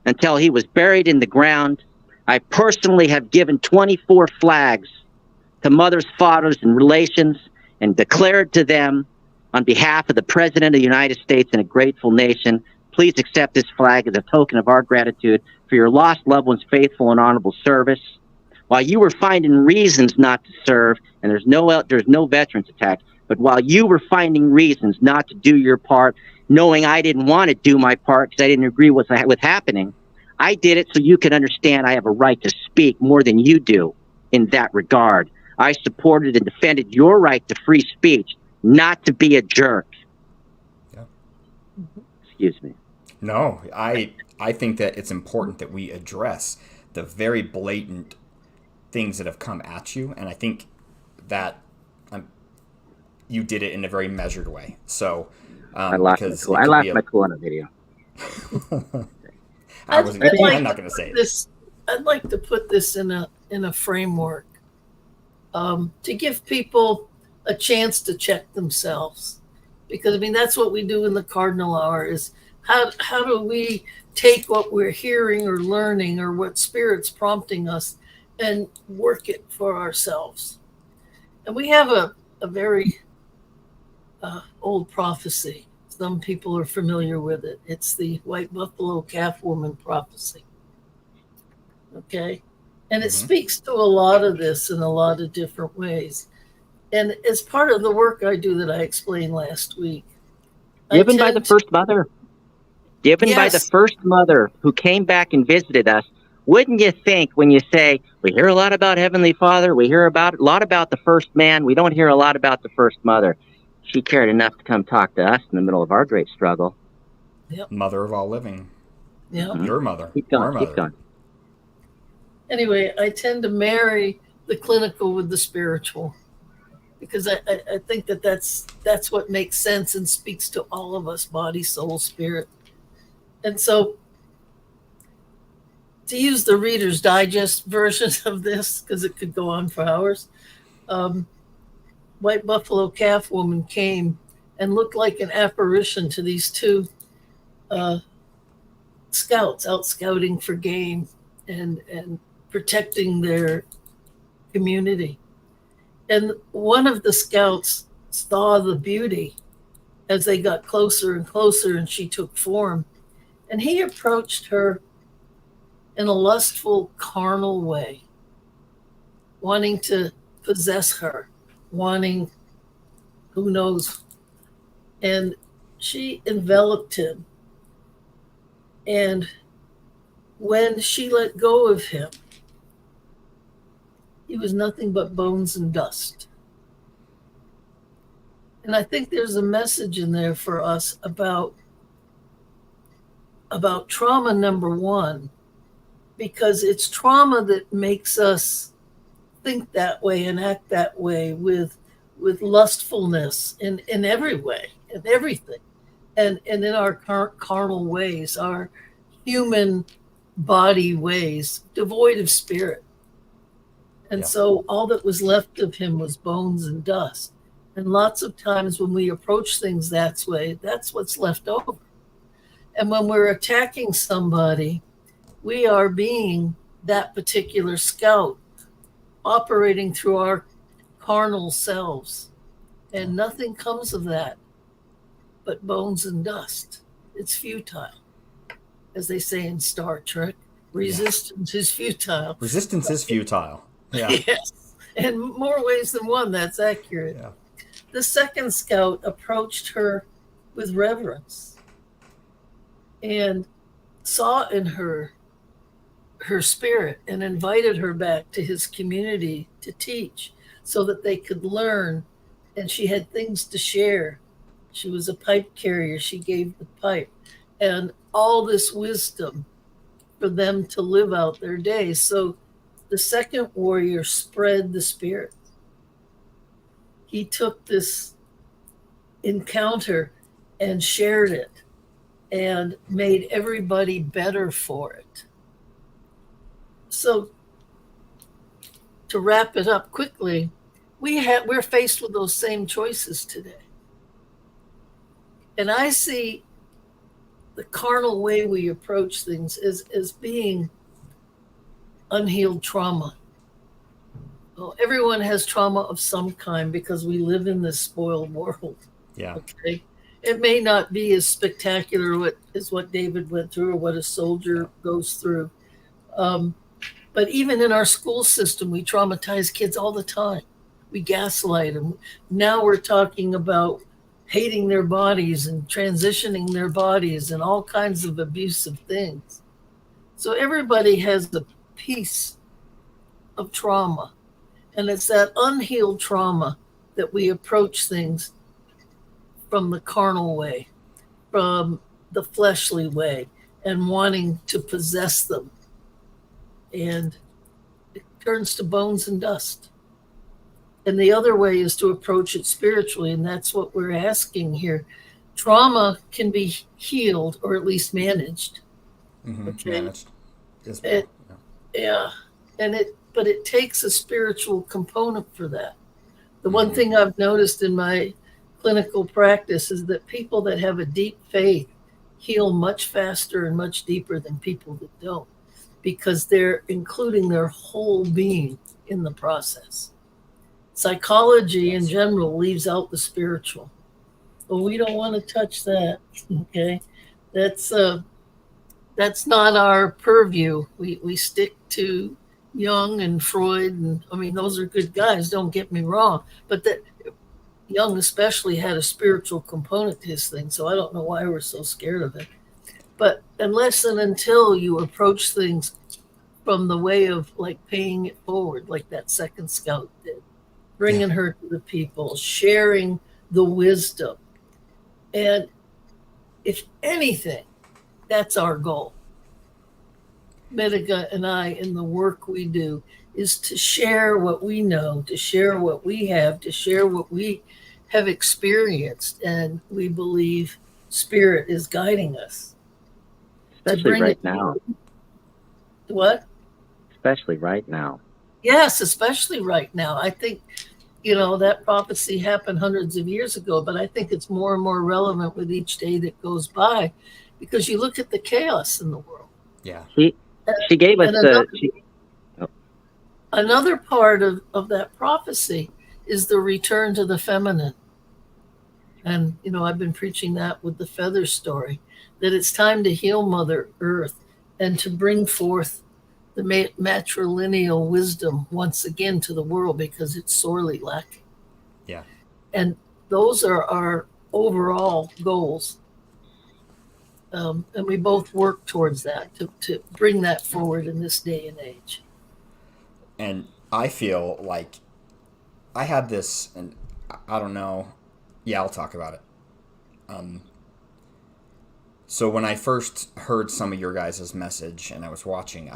until he was buried in the ground. I personally have given 24 flags to mothers, fathers, and relations and declared to them on behalf of the President of the United States and a grateful nation, please accept this flag as a token of our gratitude for your lost loved ones' faithful and honorable service. While you were finding reasons not to serve, and there's no veterans attack, But while you were finding reasons not to do your part, knowing I didn't want to do my part because I didn't agree with happening, I did it so you could understand I have a right to speak more than you do in that regard. I supported and defended your right to free speech, not to be a jerk. Yeah. Excuse me. No, I think that it's important that we address the very blatant things that have come at you, and I think that you did it in a very measured way. So I lost my cool on a video. I'm not going to say this. I'd like to put this in a framework to give people a chance to check themselves, because I mean that's what we do in the Cardinal Hour. Is how do we take what we're hearing or learning or what Spirit's prompting us and work it for ourselves? And we have a very old prophecy. Some people are familiar with it. It's the white buffalo calf woman prophecy. Okay? And it speaks to a lot of this in a lot of different ways. And as part of the work I do that I explained last week. Given by the first mother. Given by the first mother who came back and visited us. Wouldn't you think when you say, we hear a lot about Heavenly Father, we hear a lot about the first man, we don't hear a lot about the first mother. She cared enough to come talk to us in the middle of our great struggle. Yep. Mother of all living. Yeah. Your mother. Keep going. Anyway, I tend to marry the clinical with the spiritual because I think that's what makes sense and speaks to all of us, body, soul, spirit. And so to use the Reader's Digest version of this, because it could go on for hours, white buffalo calf woman came and looked like an apparition to these two scouts out scouting for game and protecting their community. And one of the scouts saw the beauty as they got closer and closer and she took form. And he approached her in a lustful, carnal way, wanting to possess her, wanting who knows. And she enveloped him. And when she let go of him, he was nothing but bones and dust. And I think there's a message in there for us about trauma, number one, because it's trauma that makes us think that way and act that way with lustfulness in every way, in everything. And in our carnal ways, our human body ways, devoid of spirit. And so all that was left of him was bones and dust. And lots of times when we approach things that way, that's what's left over. And when we're attacking somebody, we are being that particular scout operating through our carnal selves. And nothing comes of that but bones and dust. It's futile. As they say in Star Trek, resistance is futile. Resistance is futile. Yeah. Yes. In more ways than one, that's accurate. Yeah. The second scout approached her with reverence and saw in her spirit and invited her back to his community to teach so that they could learn. And she had things to share. She was a pipe carrier. She gave the pipe and all this wisdom for them to live out their days. So the second warrior spread the spirit. He took this encounter and shared it and made everybody better for it. So to wrap it up quickly, we're faced with those same choices today. And I see the carnal way we approach things as being unhealed trauma. Well, everyone has trauma of some kind because we live in this spoiled world. Yeah. Okay. It may not be as spectacular as what David went through or what a soldier goes through. But even in our school system, we traumatize kids all the time. we gaslight them. Now we're talking about hating their bodies and transitioning their bodies and all kinds of abusive things. So everybody has a piece of trauma. And it's that unhealed trauma that we approach things from the carnal way, from the fleshly way, and wanting to possess them. And it turns to bones and dust. And the other way is to approach it spiritually, and that's what we're asking here. Trauma can be healed or at least managed. Okay? Managed. Yeah. But it takes a spiritual component for that. The one thing I've noticed in my clinical practice is that people that have a deep faith heal much faster and much deeper than people that don't, because they're including their whole being in the process. Psychology in general leaves out the spiritual. Well, we don't want to touch that. Okay, that's not our purview. We stick to Jung and Freud, and I mean, those are good guys, don't get me wrong, but that Jung especially had a spiritual component to his thing, so I don't know why we're so scared of it. But unless and until you approach things from the way of like paying it forward, like that second scout did, bringing her to the people, sharing the wisdom, and if anything, that's our goal. Midegah and I, in the work we do, is to share what we know, to share what we have, to share what we have experienced, and we believe Spirit is guiding us. Especially right now. What? Especially right now. Yes, especially right now. I think, that prophecy happened hundreds of years ago, but I think it's more and more relevant with each day that goes by, because you look at the chaos in the world. Yeah. She gave us another part of that prophecy is the return to the feminine. And, I've been preaching that with the feather story, that it's time to heal Mother Earth and to bring forth the matrilineal wisdom once again to the world, because it's sorely lacking. Yeah. And those are our overall goals. And we both work towards that, to bring that forward in this day and age. And I feel like I had this, and I don't know. Yeah, I'll talk about it. So when I first heard some of your guys' message and I was watching,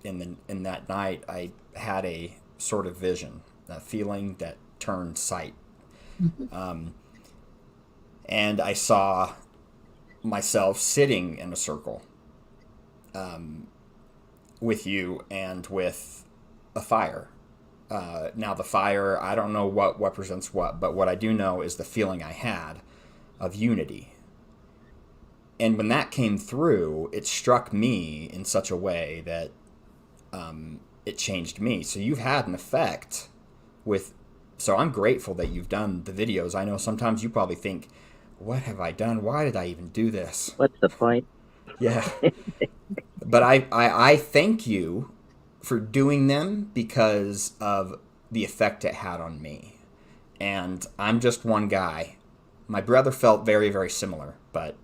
in that night, I had a sort of vision, a feeling that turned sight. And I saw myself sitting in a circle with you and with a fire. Now the fire, I don't know what represents what, but what I do know is the feeling I had of unity. And when that came through, it struck me in such a way that it changed me. So you've had an effect so I'm grateful that you've done the videos. I know sometimes you probably think, what have I done? Why did I even do this? What's the point? Yeah. But I thank you for doing them because of the effect it had on me. And I'm just one guy. My brother felt very, very similar. But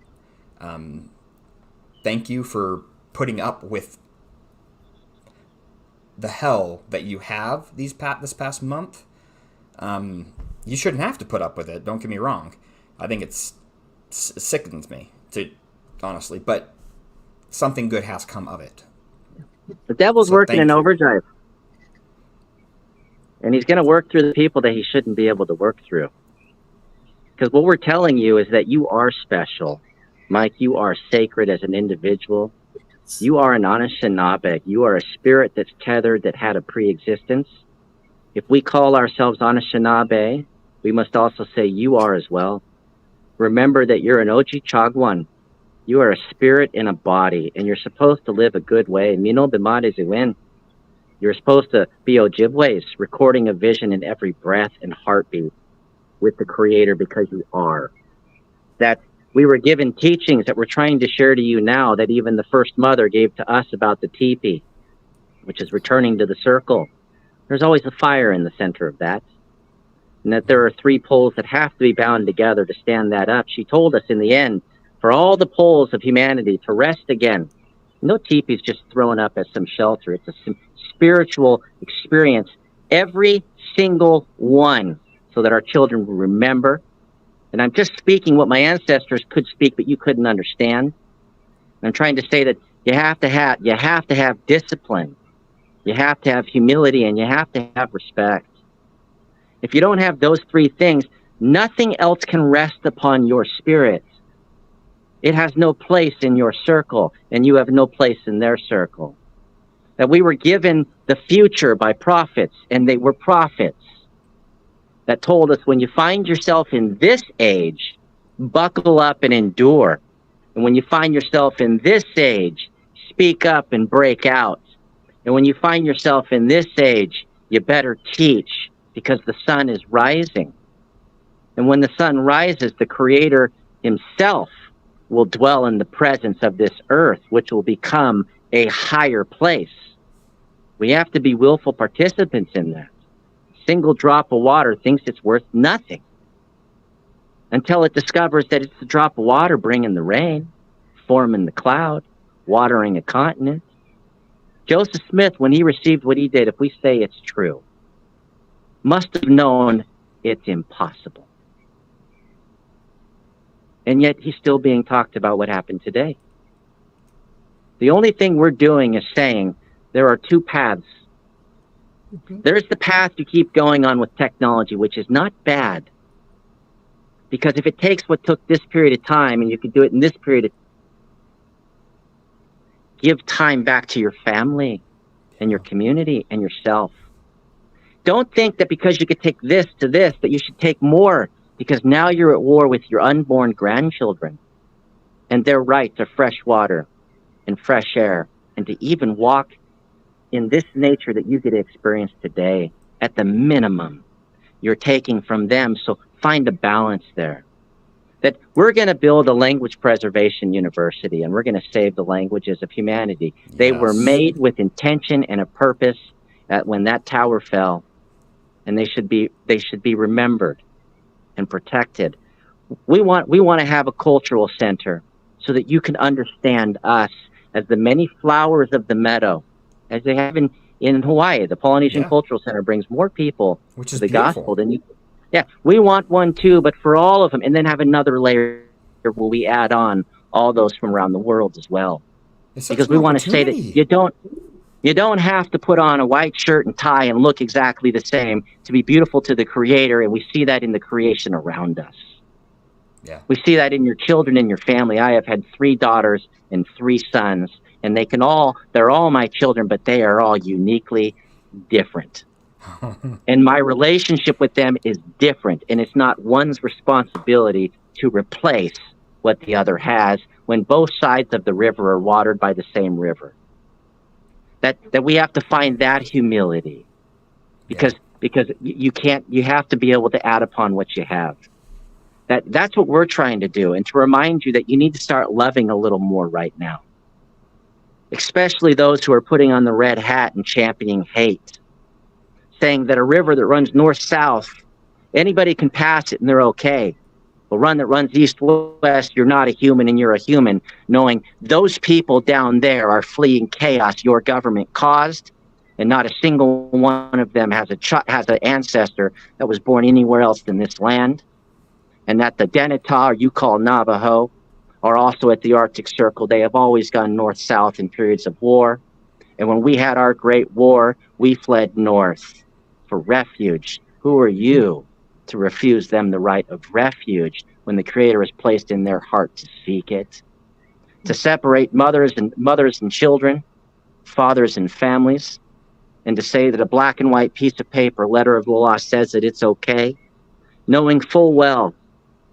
thank you for putting up with the hell that you have this past month. You shouldn't have to put up with it. Don't get me wrong. I think it sickens me, honestly. But something good has come of it. The devil's working in overdrive. And he's going to work through the people that he shouldn't be able to work through. Because what we're telling you is that you are special. Mike, you are sacred as an individual. You are an Anishinaabe. You are a spirit that's tethered, that had a pre-existence. If we call ourselves Anishinaabe, we must also say you are as well. Remember that you're an Oji Chagwan. You are a spirit in a body, and you're supposed to live a good way. Mino bimade ziwin. You're supposed to be Ojibways, recording a vision in every breath and heartbeat with the Creator, because you are. That we were given teachings that we're trying to share to you now, that even the First Mother gave to us about the teepee, which is returning to the circle. There's always a fire in the center of that. and that there are three poles that have to be bound together to stand that up. She told us in the end, for all the poles of humanity to rest again. No teepee is just thrown up as some shelter. It's a spiritual experience, every single one, so that our children will remember. And I'm just speaking what my ancestors could speak, but you couldn't understand. I'm trying to say that you have to have discipline, you have to have humility, and you have to have respect. If you don't have those three things, nothing else can rest upon your spirit. It has no place in your circle, and you have no place in their circle. That we were given the future by prophets, and they were prophets that told us, when you find yourself in this age, buckle up and endure. And when you find yourself in this age, speak up and break out. And when you find yourself in this age, you better teach, because the sun is rising. And when the sun rises, the Creator himself will dwell in the presence of this earth, which will become a higher place. We have to be willful participants in that. A single drop of water thinks it's worth nothing until it discovers that it's the drop of water bringing the rain, forming the cloud, watering a continent. Joseph Smith, when he received what he did, if we say it's true, must have known it's impossible. And yet he's still being talked about what happened today. The only thing we're doing is saying there are two paths. There's the path you keep going on with technology, which is not bad. Because if it takes what took this period of time and you could do it in this period of time, give time back to your family and your community and yourself. Don't think that because you could take this to this, that you should take more, because now you're at war with your unborn grandchildren and their right to fresh water and fresh air, and to even walk in this nature that you get to experience today. At the minimum, you're taking from them. So find a balance there. That we're going to build a language preservation university, and we're going to save the languages of humanity. Yes. They were made with intention and a purpose when that tower fell, and they should be remembered and protected. We want to have a cultural center so that you can understand us as the many flowers of the meadow, as they have in Hawaii. The Polynesian Cultural Center brings more people to the gospel than you. Yeah, we want one too, but for all of them, and then have another layer where we add on all those from around the world as well. Because we want to say that you don't have to put on a white shirt and tie and look exactly the same to be beautiful to the Creator, and we see that in the creation around us. Yeah. We see that in your children and your family. I have had 3 daughters and 3 sons, and they're all my children, but they are all uniquely different. And my relationship with them is different, and it's not one's responsibility to replace what the other has when both sides of the river are watered by the same river. That we have to find that humility, because you have to be able to add upon what you have. That's what we're trying to do, and to remind you that you need to start loving a little more right now, especially those who are putting on the red hat and championing hate, saying that a river that runs north-south, anybody can pass it and they're okay. A run that runs east-west, you're not a human and you're a human, knowing those people down there are fleeing chaos your government caused, and not a single one of them has an ancestor that was born anywhere else than this land, and that the Denata, or you call Navajo, are also at the Arctic Circle. They have always gone north-south in periods of war, and when we had our great war, we fled north for refuge. Who are you to refuse them the right of refuge when the Creator has placed in their heart to seek it? To separate mothers and children, fathers and families, and to say that a black and white piece of paper, letter of the law, says that it's okay, knowing full well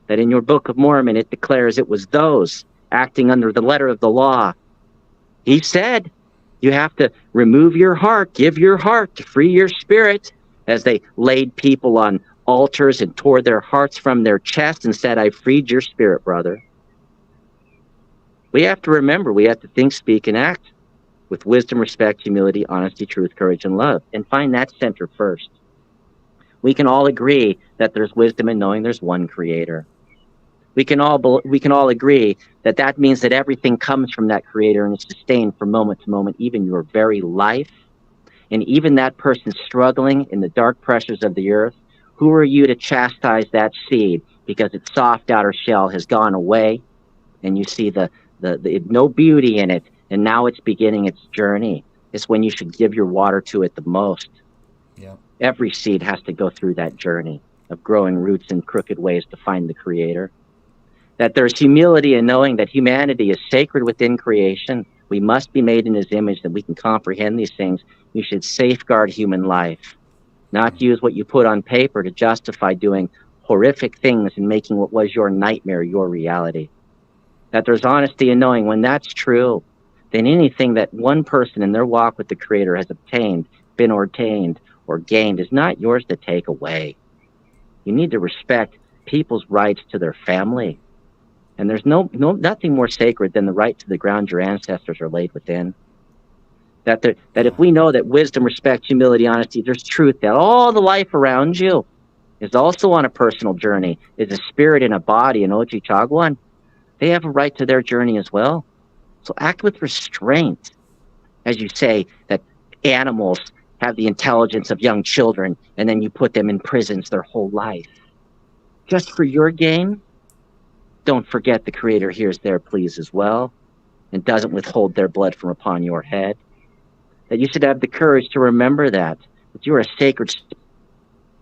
that in your Book of Mormon it declares it was those acting under the letter of the law. He said you have to remove your heart, give your heart to free your spirit, as they laid people on altars and tore their hearts from their chest and said, I freed your spirit, brother. We have to remember, we have to think, speak, and act with wisdom, respect, humility, honesty, truth, courage, and love, and find that center first. We can all agree that there's wisdom in knowing there's one creator. We can all agree that that means that everything comes from that creator and is sustained from moment to moment, even your very life. And even that person struggling in the dark pressures of the earth, who are you to chastise that seed because its soft outer shell has gone away and you see the no beauty in it, and now it's beginning its journey? It's when you should give your water to it the most. Yeah. Every seed has to go through that journey of growing roots in crooked ways to find the creator. That there's humility in knowing that humanity is sacred within creation. We must be made in his image, that we can comprehend these things. You should safeguard human life, not use what you put on paper to justify doing horrific things and making what was your nightmare your reality. That there's honesty in knowing when that's true, then anything that one person in their walk with the Creator has obtained, been ordained, or gained is not yours to take away. You need to respect people's rights to their family. And there's nothing more sacred than the right to the ground your ancestors are laid within. That if we know that wisdom, respect, humility, honesty, there's truth, that all the life around you is also on a personal journey, is a spirit in a body, an Oji Chagwan. They have a right to their journey as well. So act with restraint. As you say, that animals have the intelligence of young children, and then you put them in prisons their whole life. Just for your gain? Don't forget the Creator hears their pleas as well, and doesn't withhold their blood from upon your head. That you should have the courage to remember that you are a sacred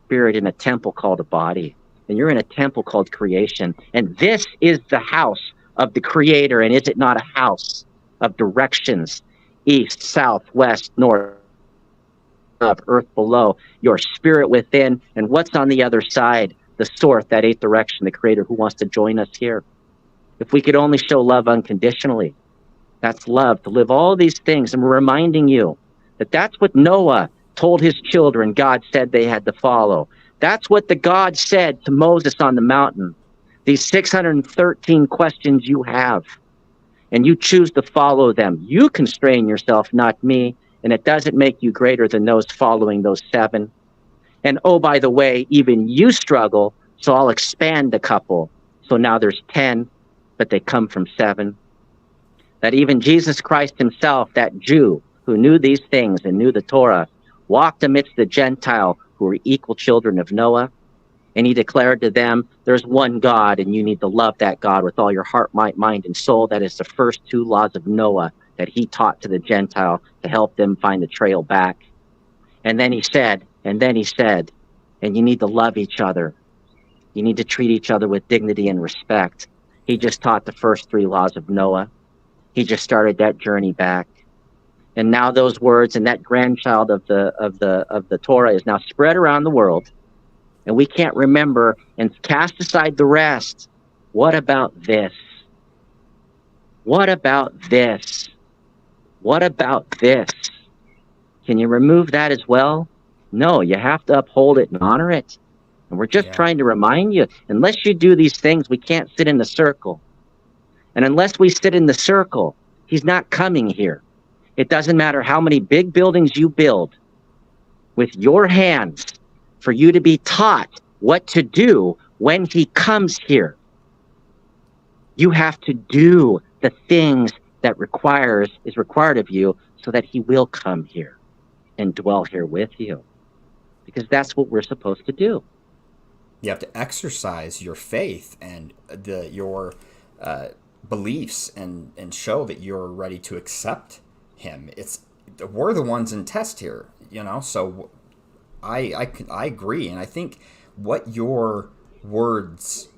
spirit in a temple called a body, and you're in a temple called creation, and this is the house of the Creator. And is it not a house of directions, east, south, west, north, up, earth below, your spirit within, and what's on the other side, the source, that eighth direction, the Creator who wants to join us here? If we could only show love unconditionally, that's love, to live all these things. And we're reminding you that that's what Noah told his children God said they had to follow. That's what the God said to Moses on the mountain. These 613 questions you have, and you choose to follow them. You constrain yourself, not me, and it doesn't make you greater than those following those 7. And oh, by the way, even you struggle, so I'll expand a couple. So now there's 10, but they come from 7. That even Jesus Christ himself, that Jew who knew these things and knew the Torah, walked amidst the Gentile who were equal children of Noah, and he declared to them, there's one God, and you need to love that God with all your heart, might, mind, and soul. That is the first 2 laws of Noah that he taught to the Gentile to help them find the trail back. And then he said, and you need to love each other. You need to treat each other with dignity and respect. He just taught the first 3 laws of Noah. He just started that journey back. And now those words and that grandchild of the Torah is now spread around the world. And we can't remember and cast aside the rest. What about this? What about this? What about this? Can you remove that as well? No, you have to uphold it and honor it. And we're just trying to remind you, unless you do these things, we can't sit in the circle. And unless we sit in the circle, he's not coming here. It doesn't matter how many big buildings you build with your hands for you to be taught what to do when he comes here. You have to do the things that is required of you so that he will come here and dwell here with you. Because that's what we're supposed to do. You have to exercise your faith and your beliefs and show that you're ready to accept him. We're the ones in test here, so I agree. And I think what your words,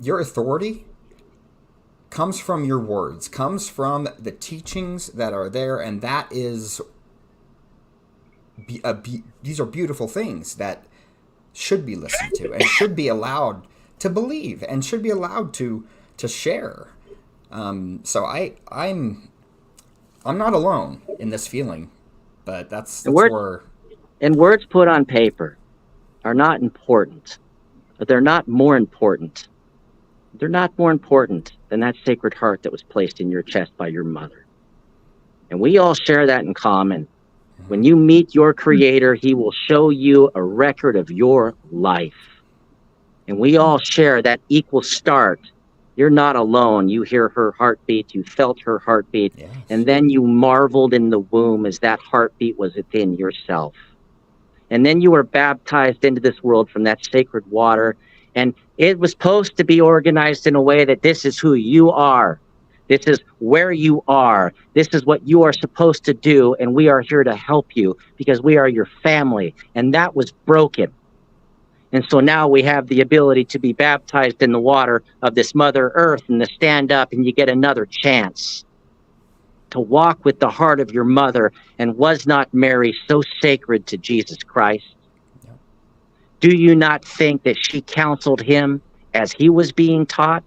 your authority comes from your words, comes from the teachings that are there. And that is, these are beautiful things that should be listened to and should be allowed to believe and should be allowed to share. So I'm not alone in this feeling, but that's where. And words put on paper are not important, but they're not more important. They're not more important than that sacred heart that was placed in your chest by your mother. And we all share that in common. When you meet your Creator, He will show you a record of your life. And we all share that equal start. You're not alone. You hear her heartbeat. You felt her heartbeat. Yes. And then you marveled in the womb as that heartbeat was within yourself. And then you were baptized into this world from that sacred water. And it was supposed to be organized in a way that this is who you are. This is where you are. This is what you are supposed to do. And we are here to help you because we are your family. And that was broken. And so now we have the ability to be baptized in the water of this Mother Earth and to stand up, and you get another chance to walk with the heart of your mother. And was not Mary so sacred to Jesus Christ? Yep. Do you not think that she counseled him as he was being taught?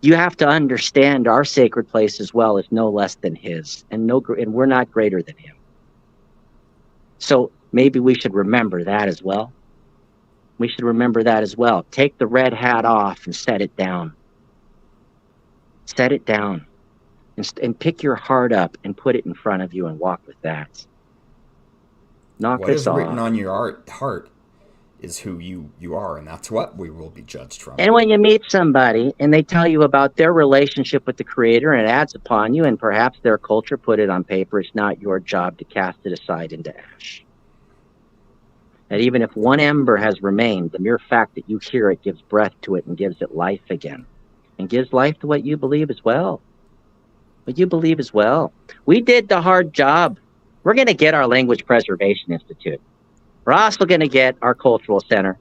You have to understand our sacred place as well is no less than his, and we're not greater than him. So maybe we should remember that as well. We should remember that as well. Take the red hat off and set it down. Set it down. And pick your heart up and put it in front of you and walk with that. Knock What this is written off. on your heart is who you are, and that's what we will be judged from. And when you meet somebody and they tell you about their relationship with the Creator and it adds upon you, and perhaps their culture put it on paper, it's not your job to cast it aside into ash. And even if one ember has remained, the mere fact that you hear it gives breath to it and gives it life again. And gives life to what you believe as well. What you believe as well. We did the hard job. We're going to get our Language Preservation Institute. We're also going to get our Cultural Center.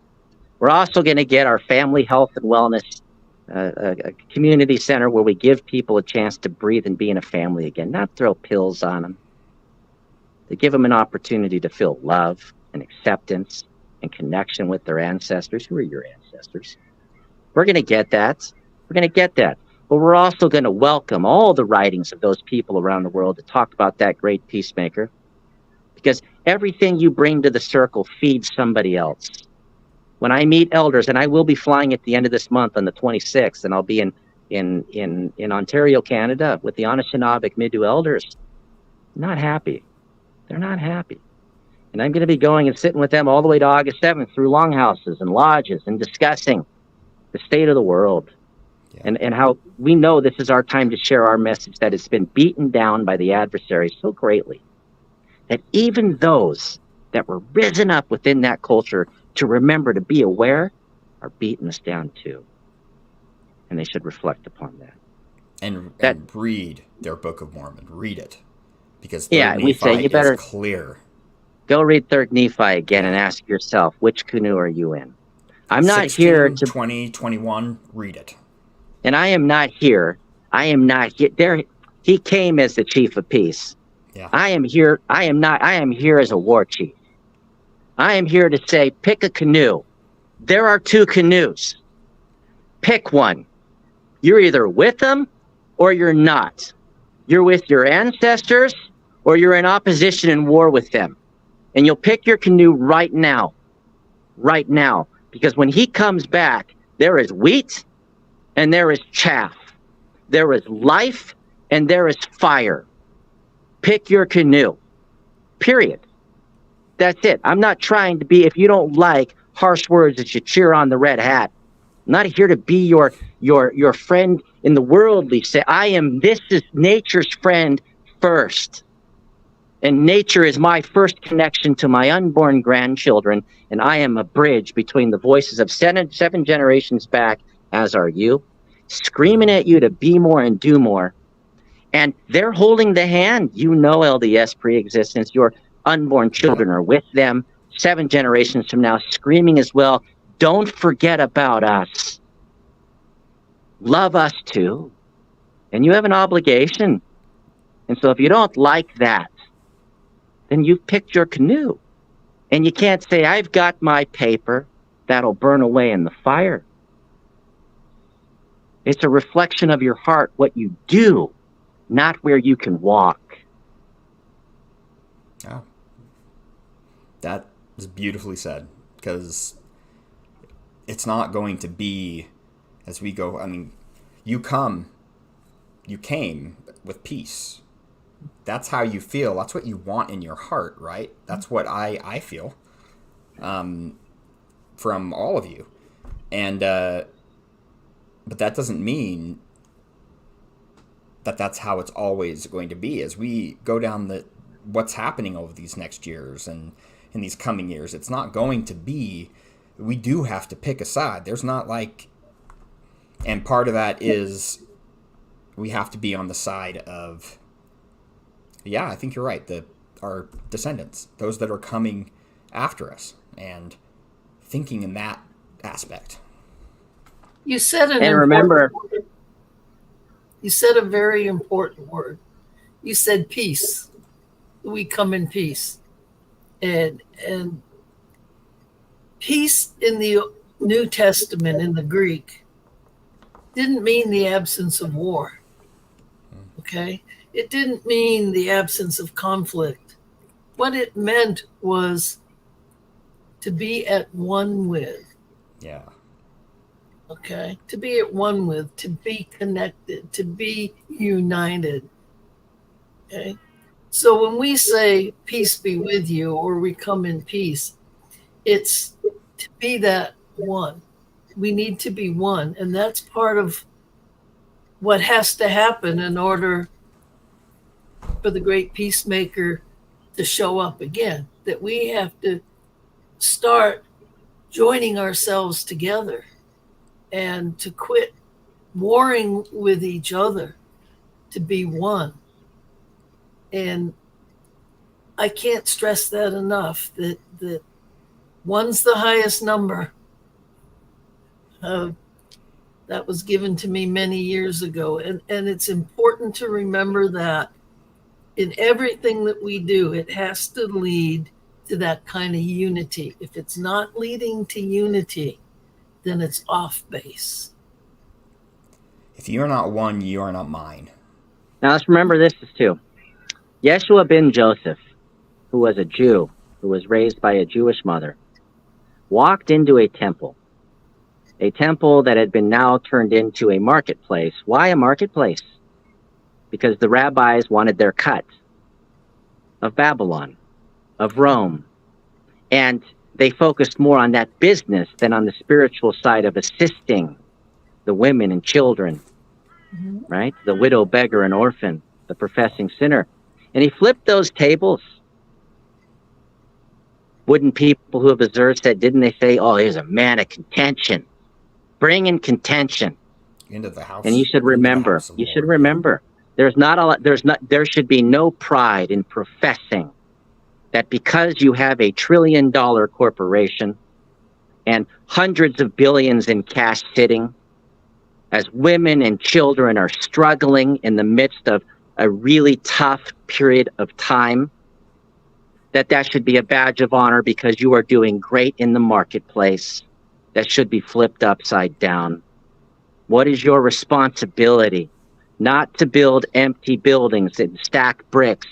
We're also going to get our Family Health and Wellness a community center where we give people a chance to breathe and be in a family again, not throw pills on them. To give them an opportunity to feel love and acceptance and connection with their ancestors. Who are your ancestors? We're going to get that. We're going to get that. But we're also going to welcome all the writings of those people around the world to talk about that great peacemaker. Because everything you bring to the circle feeds somebody else. When I meet elders, and I will be flying at the end of this month on the 26th, and I'll be in Ontario, Canada, with the Anishinaabe Midegah elders, not happy. They're not happy. And I'm going to be going and sitting with them all the way to August 7th through longhouses and lodges and discussing the state of the world. Yeah. And how we know this is our time to share our message that has been beaten down by the adversary so greatly that even those that were risen up within that culture to remember to be aware are beating us down too. And they should reflect upon that. And read their Book of Mormon. Read it. Because we say you better is clear. Go read 3rd Nephi again and ask yourself, which canoe are you in? I'm 16, not here to 20, 21, read it. And I am not here. There. He came as the chief of peace. Yeah. I am here. I am here as a war chief. I am here to say, pick a canoe. There are 2 canoes. Pick one. You're either with them or you're not. You're with your ancestors or you're in opposition and war with them. And you'll pick your canoe right now. Right now. Because when he comes back, there is wheat and there is chaff. There is life and there is fire. Pick your canoe. Period. That's it. I'm not trying to be, if you don't like harsh words that you cheer on the red hat, I'm not here to be your friend in the worldly sense. This is nature's friend first. And nature is my first connection to my unborn grandchildren, and I am a bridge between the voices of seven generations back, as are you, screaming at you to be more and do more. And they're holding the hand. You know LDS pre-existence. Your unborn children are with them 7 generations from now, screaming as well, don't forget about us. Love us too. And you have an obligation. And so if you don't like that, then you've picked your canoe. And you can't say, I've got my paper that'll burn away in the fire. It's a reflection of your heart, what you do, not where you can walk. Oh. That is beautifully said, because it's not going to be as we go. I mean, you came with peace. that's how you feel. That's what you want in your heart, right? That's what I feel from all of you. And but that doesn't mean that that's how it's always going to be. As we go down what's happening over these next years and in these coming years, it's not going to be. We do have to pick a side. There's not like, and part of that is we have to be on the side of, yeah, I think you're right, our descendants, those that are coming after us, and thinking in that aspect. You said you said a very important word. You said peace. We come in peace. And peace in the New Testament, in the Greek, didn't mean the absence of war. Okay? It didn't mean the absence of conflict. What it meant was to be at one with. Yeah. Okay? To be at one with, to be connected, to be united. Okay? So when we say peace be with you, or we come in peace, it's to be that one. We need to be one. And that's part of what has to happen in order for the great peacemaker to show up again. That we have to start joining ourselves together and to quit warring with each other, to be one. And I can't stress that enough, that one's the highest number. That was given to me many years ago. And it's important to remember that in everything that we do, it has to lead to that kind of unity. If it's not leading to unity, then it's off base. If you're not one, you are not mine. Now let's remember this too. Yeshua ben Joseph, who was a Jew, who was raised by a Jewish mother, walked into a temple that had been now turned into a marketplace. Why a marketplace? Because the rabbis wanted their cut of Babylon, of Rome, and they focused more on that business than on the spiritual side of assisting the women and children, right? The widow, beggar, and orphan, the professing sinner. And he flipped those tables. Wouldn't people who have observed said, didn't they say, oh, here's a man of contention. Bring in contention into the house. And you should remember, there should be no pride in professing that because you have $1 trillion corporation and hundreds of billions in cash sitting, as women and children are struggling in the midst of a really tough period of time, that should be a badge of honor because you are doing great in the marketplace. That should be flipped upside down. What is your responsibility? Not to build empty buildings and stack bricks,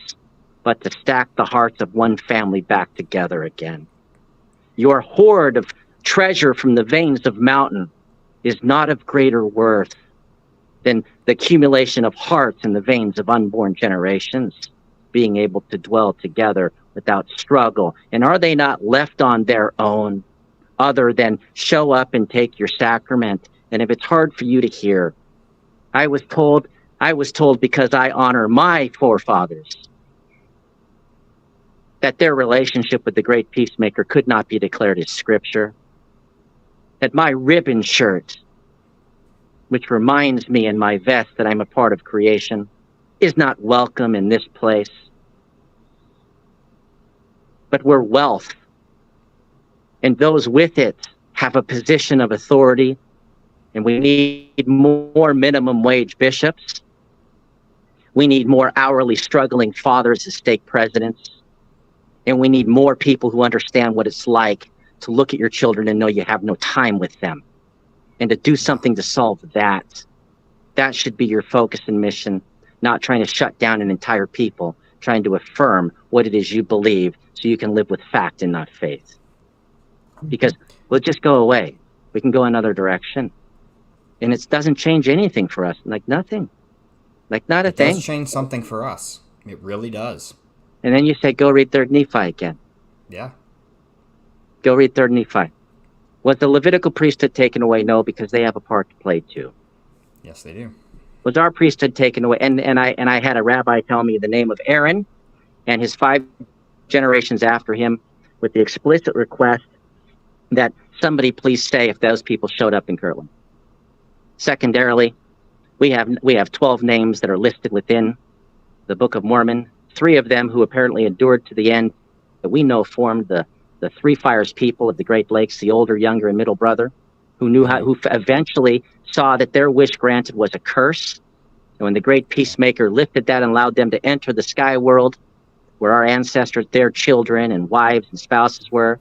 but to stack the hearts of one family back together again. Your hoard of treasure from the veins of mountain is not of greater worth than the accumulation of hearts in the veins of unborn generations, being able to dwell together without struggle. And are they not left on their own, other than show up and take your sacrament? And if it's hard for you to hear, I was told because I honor my forefathers, that their relationship with the great peacemaker could not be declared as scripture. That my ribbon shirt, which reminds me in my vest that I'm a part of creation, is not welcome in this place. But we're wealth. And those with it have a position of authority. And we need more minimum wage bishops. We need more hourly struggling fathers as stake presidents. And we need more people who understand what it's like to look at your children and know you have no time with them. And to do something to solve that. That should be your focus and mission, not trying to shut down an entire people, trying to affirm what it is you believe so you can live with fact and not faith. Because we'll just go away. We can go another direction. And it doesn't change anything for us. Like nothing. Like not a thing. It does change something for us. It really does. And then you say, go read 3rd Nephi again. Yeah. Go read 3rd Nephi. Was the Levitical priesthood taken away? No, because they have a part to play too. Yes, they do. Was our priesthood taken away? And I had a rabbi tell me the name of Aaron and his 5 generations after him, with the explicit request that somebody please say if those people showed up in Kirtland. Secondarily, we have 12 names that are listed within the Book of Mormon. 3 of them who apparently endured to the end, that we know formed the 3 fires people of the Great Lakes, the older, younger, and middle brother, who eventually saw that their wish granted was a curse. And when the great Peacemaker lifted that and allowed them to enter the sky world, where our ancestors, their children and wives and spouses were,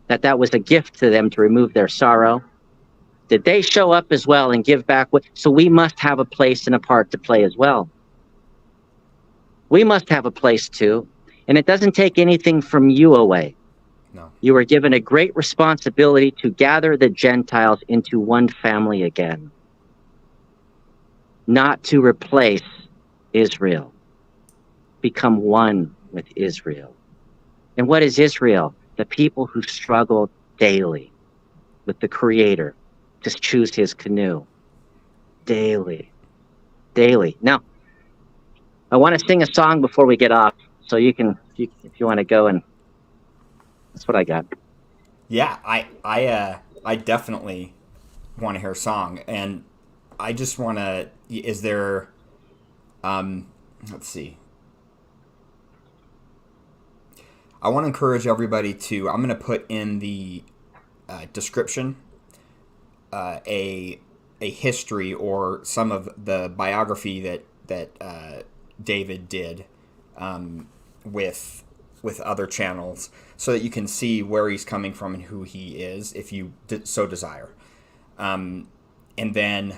that was a gift to them to remove their sorrow. Did they show up as well and give back? So we must have a place and a part to play as well. We must have a place too. And it doesn't take anything from you away. No. You are given a great responsibility to gather the Gentiles into one family again, not to replace Israel. Become one with Israel. And what is Israel? The people who struggle daily with the Creator to choose his canoe. Daily. Now, I want to sing a song before we get off, so you can, if you want to go, and that's what I got. Yeah, I definitely want to hear a song, and I just want to. Is there? Let's see. I want to encourage everybody to. I'm going to put in the description a history or some of the biography that David did with other channels, so that you can see where he's coming from and who he is, if you so desire. And then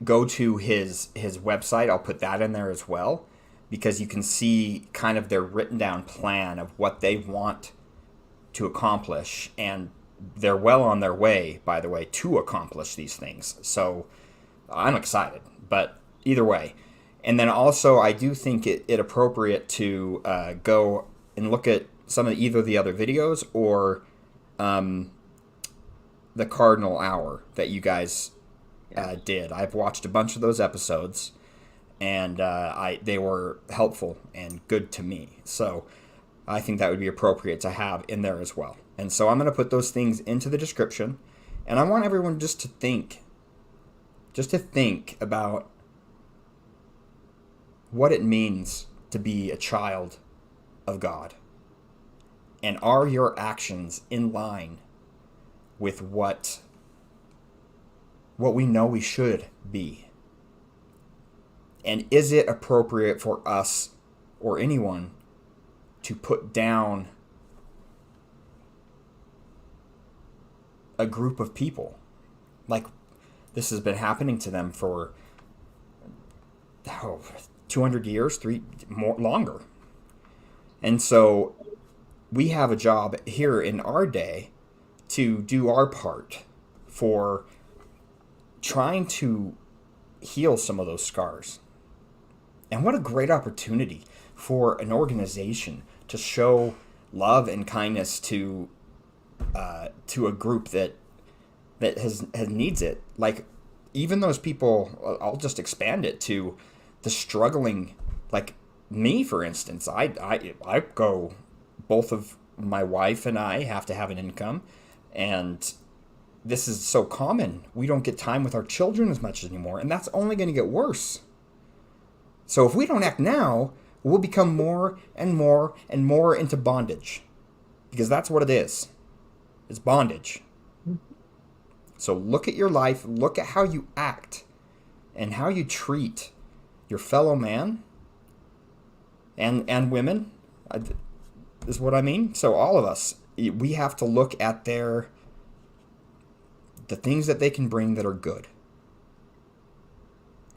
go to his website. I'll put that in there as well, because you can see kind of their written down plan of what they want to accomplish, and they're well on their way, by the way, to accomplish these things. So I'm excited, but either way. And then also, I do think it appropriate to go and look at some of either the other videos or the Cardinal Hour that you guys did. I've watched a bunch of those episodes, and they were helpful and good to me. So I think that would be appropriate to have in there as well. And so I'm going to put those things into the description, and I want everyone just to think about what it means to be a child of God. And are your actions in line with what we know we should be? And is it appropriate for us or anyone to put down a group of people? Like, this has been happening to them for 200 years, longer. And so we have a job here in our day to do our part for trying to heal some of those scars. And what a great opportunity for an organization to show love and kindness to a group that has needs it. Like, even those people, I'll just expand it to the struggling, like me, for instance. I go, both of my wife and I have to have an income, and this is so common. We don't get time with our children as much anymore, and that's only going to get worse. So if we don't act now, we'll become more and more and more into bondage, because that's what it is. It's bondage. So look at your life, look at how you act and how you treat your fellow man and women, is what I mean. So all of us, we have to look at the things that they can bring that are good,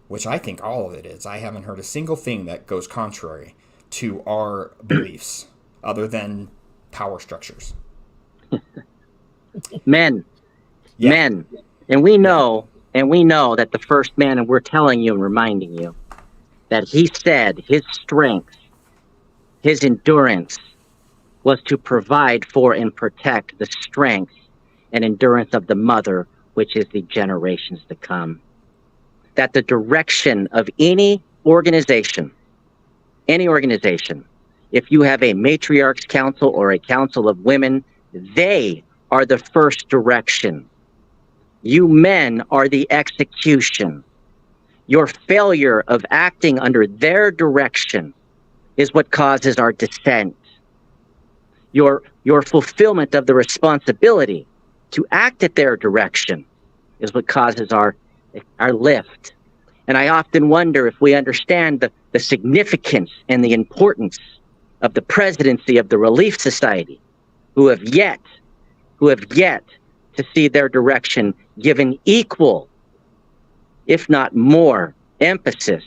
which I think all of it is. I haven't heard a single thing that goes contrary to our beliefs other than power structures. Men. And we know that the first man, and we're telling you and reminding you, that he said his strength, his endurance was to provide for and protect the strength and endurance of the mother, which is the generations to come. That the direction of any organization, if you have a matriarch's council or a council of women, they are the first direction. You men are the execution. Your failure of acting under their direction is what causes our descent. Your fulfillment of the responsibility to act at their direction is what causes our lift. And I often wonder if we understand the significance and the importance of the presidency of the Relief Society, who have yet to see their direction given equal, if not more, emphasis,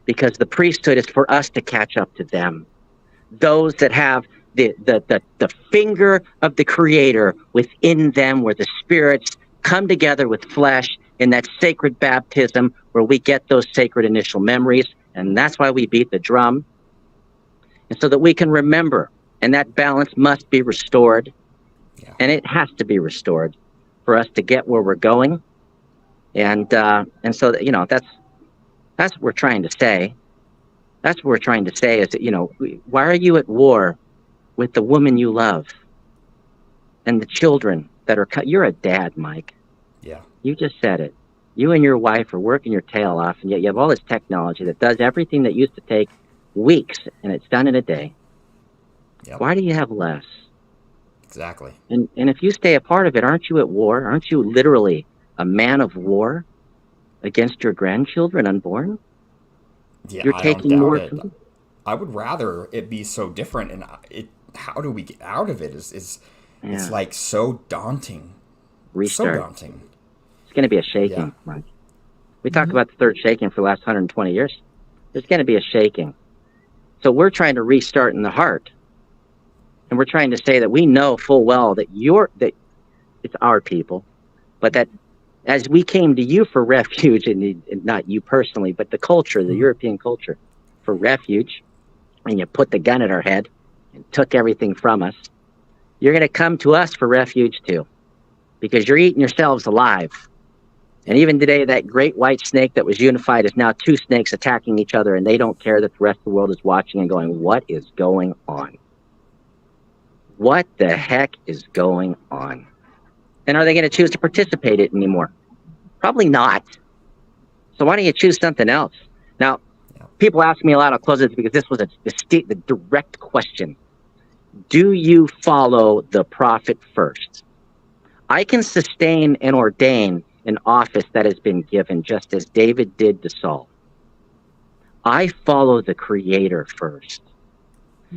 because the priesthood is for us to catch up to them. Those that have the finger of the Creator within them, where the spirits come together with flesh in that sacred baptism, where we get those sacred initial memories, and that's why we beat the drum, and so that we can remember, and that balance must be restored, and it has to be restored for us to get where we're going, and so that, that's what we're trying to say. That's what we're trying to say is that, why are you at war with the woman you love and the children that are you're a dad, Mike. Yeah. You just said it. You and your wife are working your tail off, and yet you have all this technology that does everything that used to take weeks, and it's done in a day. Yep. Why do you have less? Exactly. And if you stay a part of it, aren't you at war? Aren't you literally a man of war against your grandchildren unborn? Yeah, You're taking more food. I would rather it be so different, and how do we get out of it? It's like so daunting. Restart. So daunting. It's going to be a shaking, Mike. We talk about the third shaking for the last 120 years. There's going to be a shaking. So we're trying to restart in the heart. And we're trying to say that we know full well that it's our people, but that as we came to you for refuge, and not you personally, but the culture, the European culture, for refuge, and you put the gun at our head and took everything from us, you're going to come to us for refuge too, because you're eating yourselves alive. And even today, that great white snake that was unified is now two snakes attacking each other, and they don't care that the rest of the world is watching and going, what is going on? What the heck is going on? And are they going to choose to participate in it anymore? Probably not. So why don't you choose something else? Now, people ask me a lot, I'll close it because this was the direct question. Do you follow the prophet first? I can sustain and ordain an office that has been given just as David did to Saul. I follow the Creator first,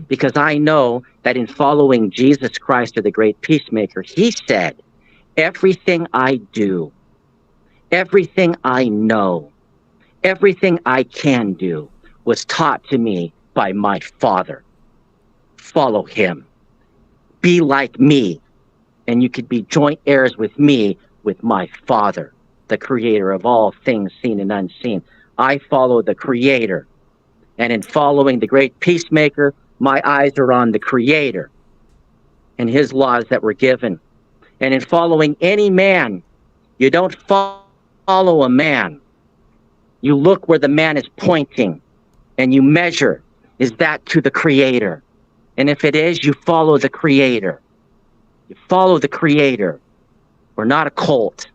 because I know that in following Jesus Christ, or the great Peacemaker, he said, everything I do, everything I know, everything I can do was taught to me by my Father. Follow him. Be like me, and you could be joint heirs with me, with my Father, the Creator of all things seen and unseen. I follow the Creator, and in following the great Peacemaker, my eyes are on the Creator and his laws that were given. And in following any man, you don't follow a man. You look where the man is pointing, and you measure, is that to the Creator? And if it is, you follow the Creator. You follow the Creator. We're not a cult.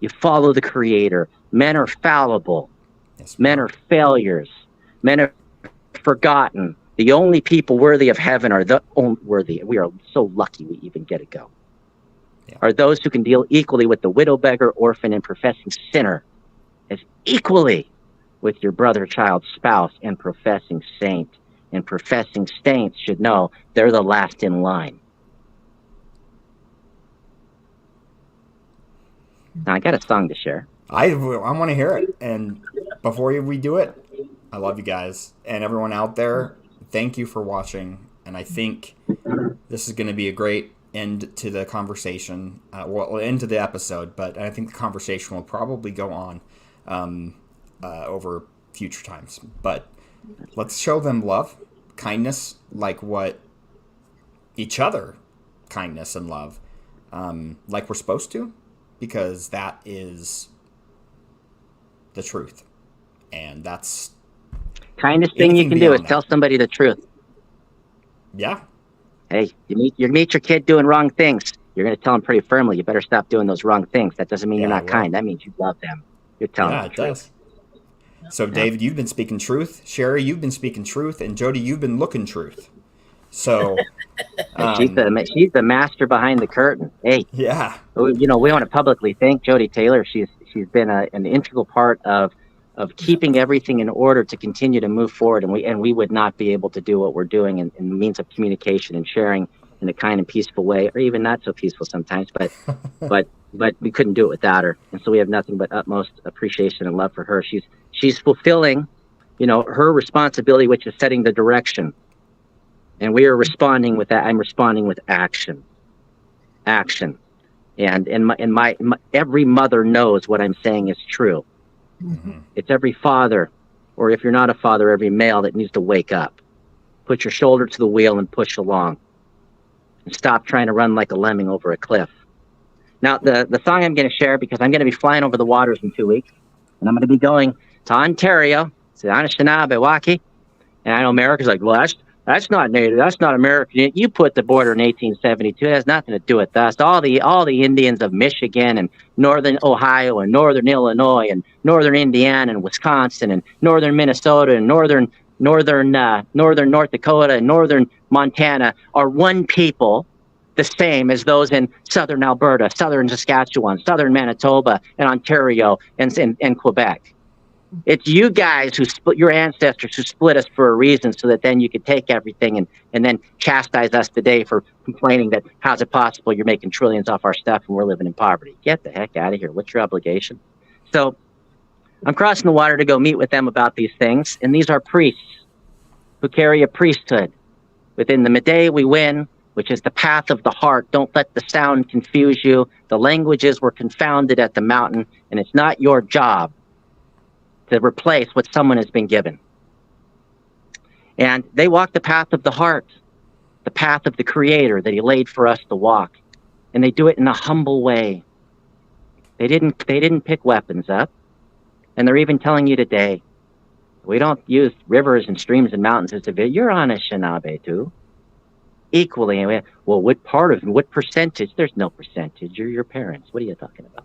You follow the Creator. Men are fallible. Yes, men are failures. Men are forgotten. The only people worthy of heaven are the worthy. We are so lucky we even get to go. Yeah. Are those who can deal equally with the widow, beggar, orphan, and professing sinner, as equally with your brother, child, spouse, and professing saint. And professing saints should know they're the last in line. Now, I got a song to share. I want to hear it. And before we do it, I love you guys. And everyone out there, thank you for watching. And I think this is going to be a great end to the conversation. End to the episode. But I think the conversation will probably go on over future times. But let's show them love, kindness, like what each other, kindness and love, like we're supposed to, because that is the truth. And that's Kindest thing you can do is tell somebody the truth. Yeah. Hey, you meet your kid doing wrong things. You're going to tell them pretty firmly, you better stop doing those wrong things. That doesn't mean you're not kind. That means you love them. You're telling them the truth. Does. So, David, you've been speaking truth. Sherry, you've been speaking truth. And Jody, you've been looking truth. So she's the master behind the curtain. Hey, yeah. We want to publicly thank Jody Taylor. She's been an integral part of keeping everything in order to continue to move forward, and we would not be able to do what we're doing in means of communication and sharing in a kind and peaceful way, or even not so peaceful sometimes. But we couldn't do it without her, and so we have nothing but utmost appreciation and love for her. She's fulfilling, her responsibility, which is setting the direction, and we are responding with that. I'm responding with action, and my every mother knows what I'm saying is true. Mm-hmm. It's every father, or if you're not a father, every male that needs to wake up, put your shoulder to the wheel and push along, and stop trying to run like a lemming over a cliff. Now, the song I'm going to share, because I'm going to be flying over the waters in 2 weeks, and I'm going to be going to Ontario, to Anishinaabe, and I know America's like, well, that's not Native, that's not American. You put the border in 1872. It has nothing to do with us. All the Indians of Michigan and northern Ohio and northern Illinois and northern Indiana and Wisconsin and northern Minnesota and northern North Dakota and northern Montana are one people, the same as those in southern Alberta, southern Saskatchewan, southern Manitoba, and Ontario and Quebec. It's you guys your ancestors who split us for a reason, so that then you could take everything and then chastise us today for complaining that how's it possible you're making trillions off our stuff and we're living in poverty. Get the heck out of here. What's your obligation? So I'm crossing the water to go meet with them about these things. And these are priests who carry a priesthood. Within the Midegah we win, which is the path of the heart. Don't let the sound confuse you. The languages were confounded at the mountain, and it's not your job to replace what someone has been given. And they walk the path of the heart, the path of the Creator that He laid for us to walk. And they do it in a humble way. They didn't pick weapons up. And they're even telling you today, we don't use rivers and streams and mountains as a you're on Anishinaabe too. Equally. Well, what percentage? There's no percentage. You're your parents. What are you talking about?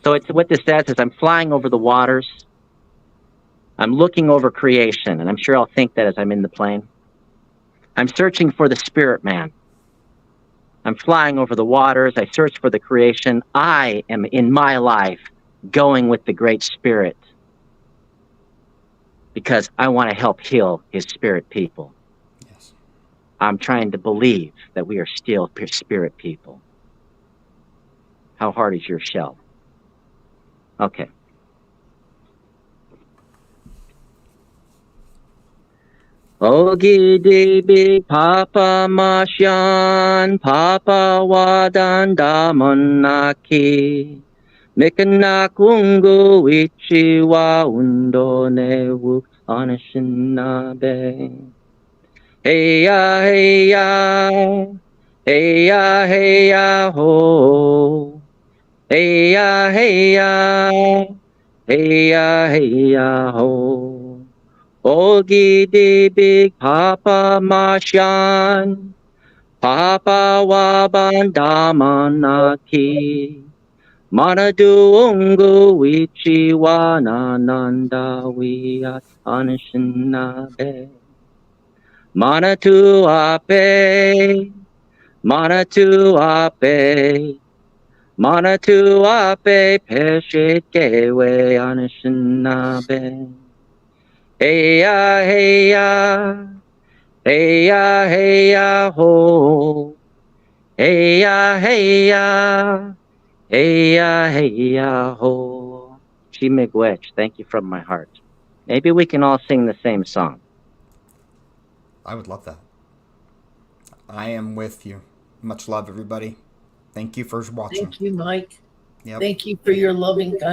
So it's what this says is I'm flying over the waters. I'm looking over creation, and I'm sure I'll think that as I'm in the plane. I'm searching for the spirit man. I'm flying over the waters. I search for the creation. I am in my life going with the Great Spirit because I want to help heal His spirit people. Yes. I'm trying to believe that we are still spirit people. How hard is your shell? Okay. Ogi big Papa Mashan, Papa Wadanda Monaki, Mikanakungu Ichi wa Undo Newu Anishinabe. Hey ya, hey ya, hey ya, hey ya, ho. Hey ya, hey ya, hey ya, hey ya, ho. Ogi di big Papa Mashan, Papa Wabandamanaki, Manaduungu Wichi Wanananda Wiyat Anishinabe. Manatu Ape, Manatu Ape, Manatu Ape, Peshit Gewe Anishinabe. Hey ya, hey ya, hey ya, hey ya, ho. Hey ya, hey ya, hey ya, hey ya, ho. Miigwech, thank you from my heart. Maybe we can all sing the same song. I would love that. I am with you. Much love, everybody. Thank you for watching. Thank you, Mike. Yep. Thank you for your loving kindness.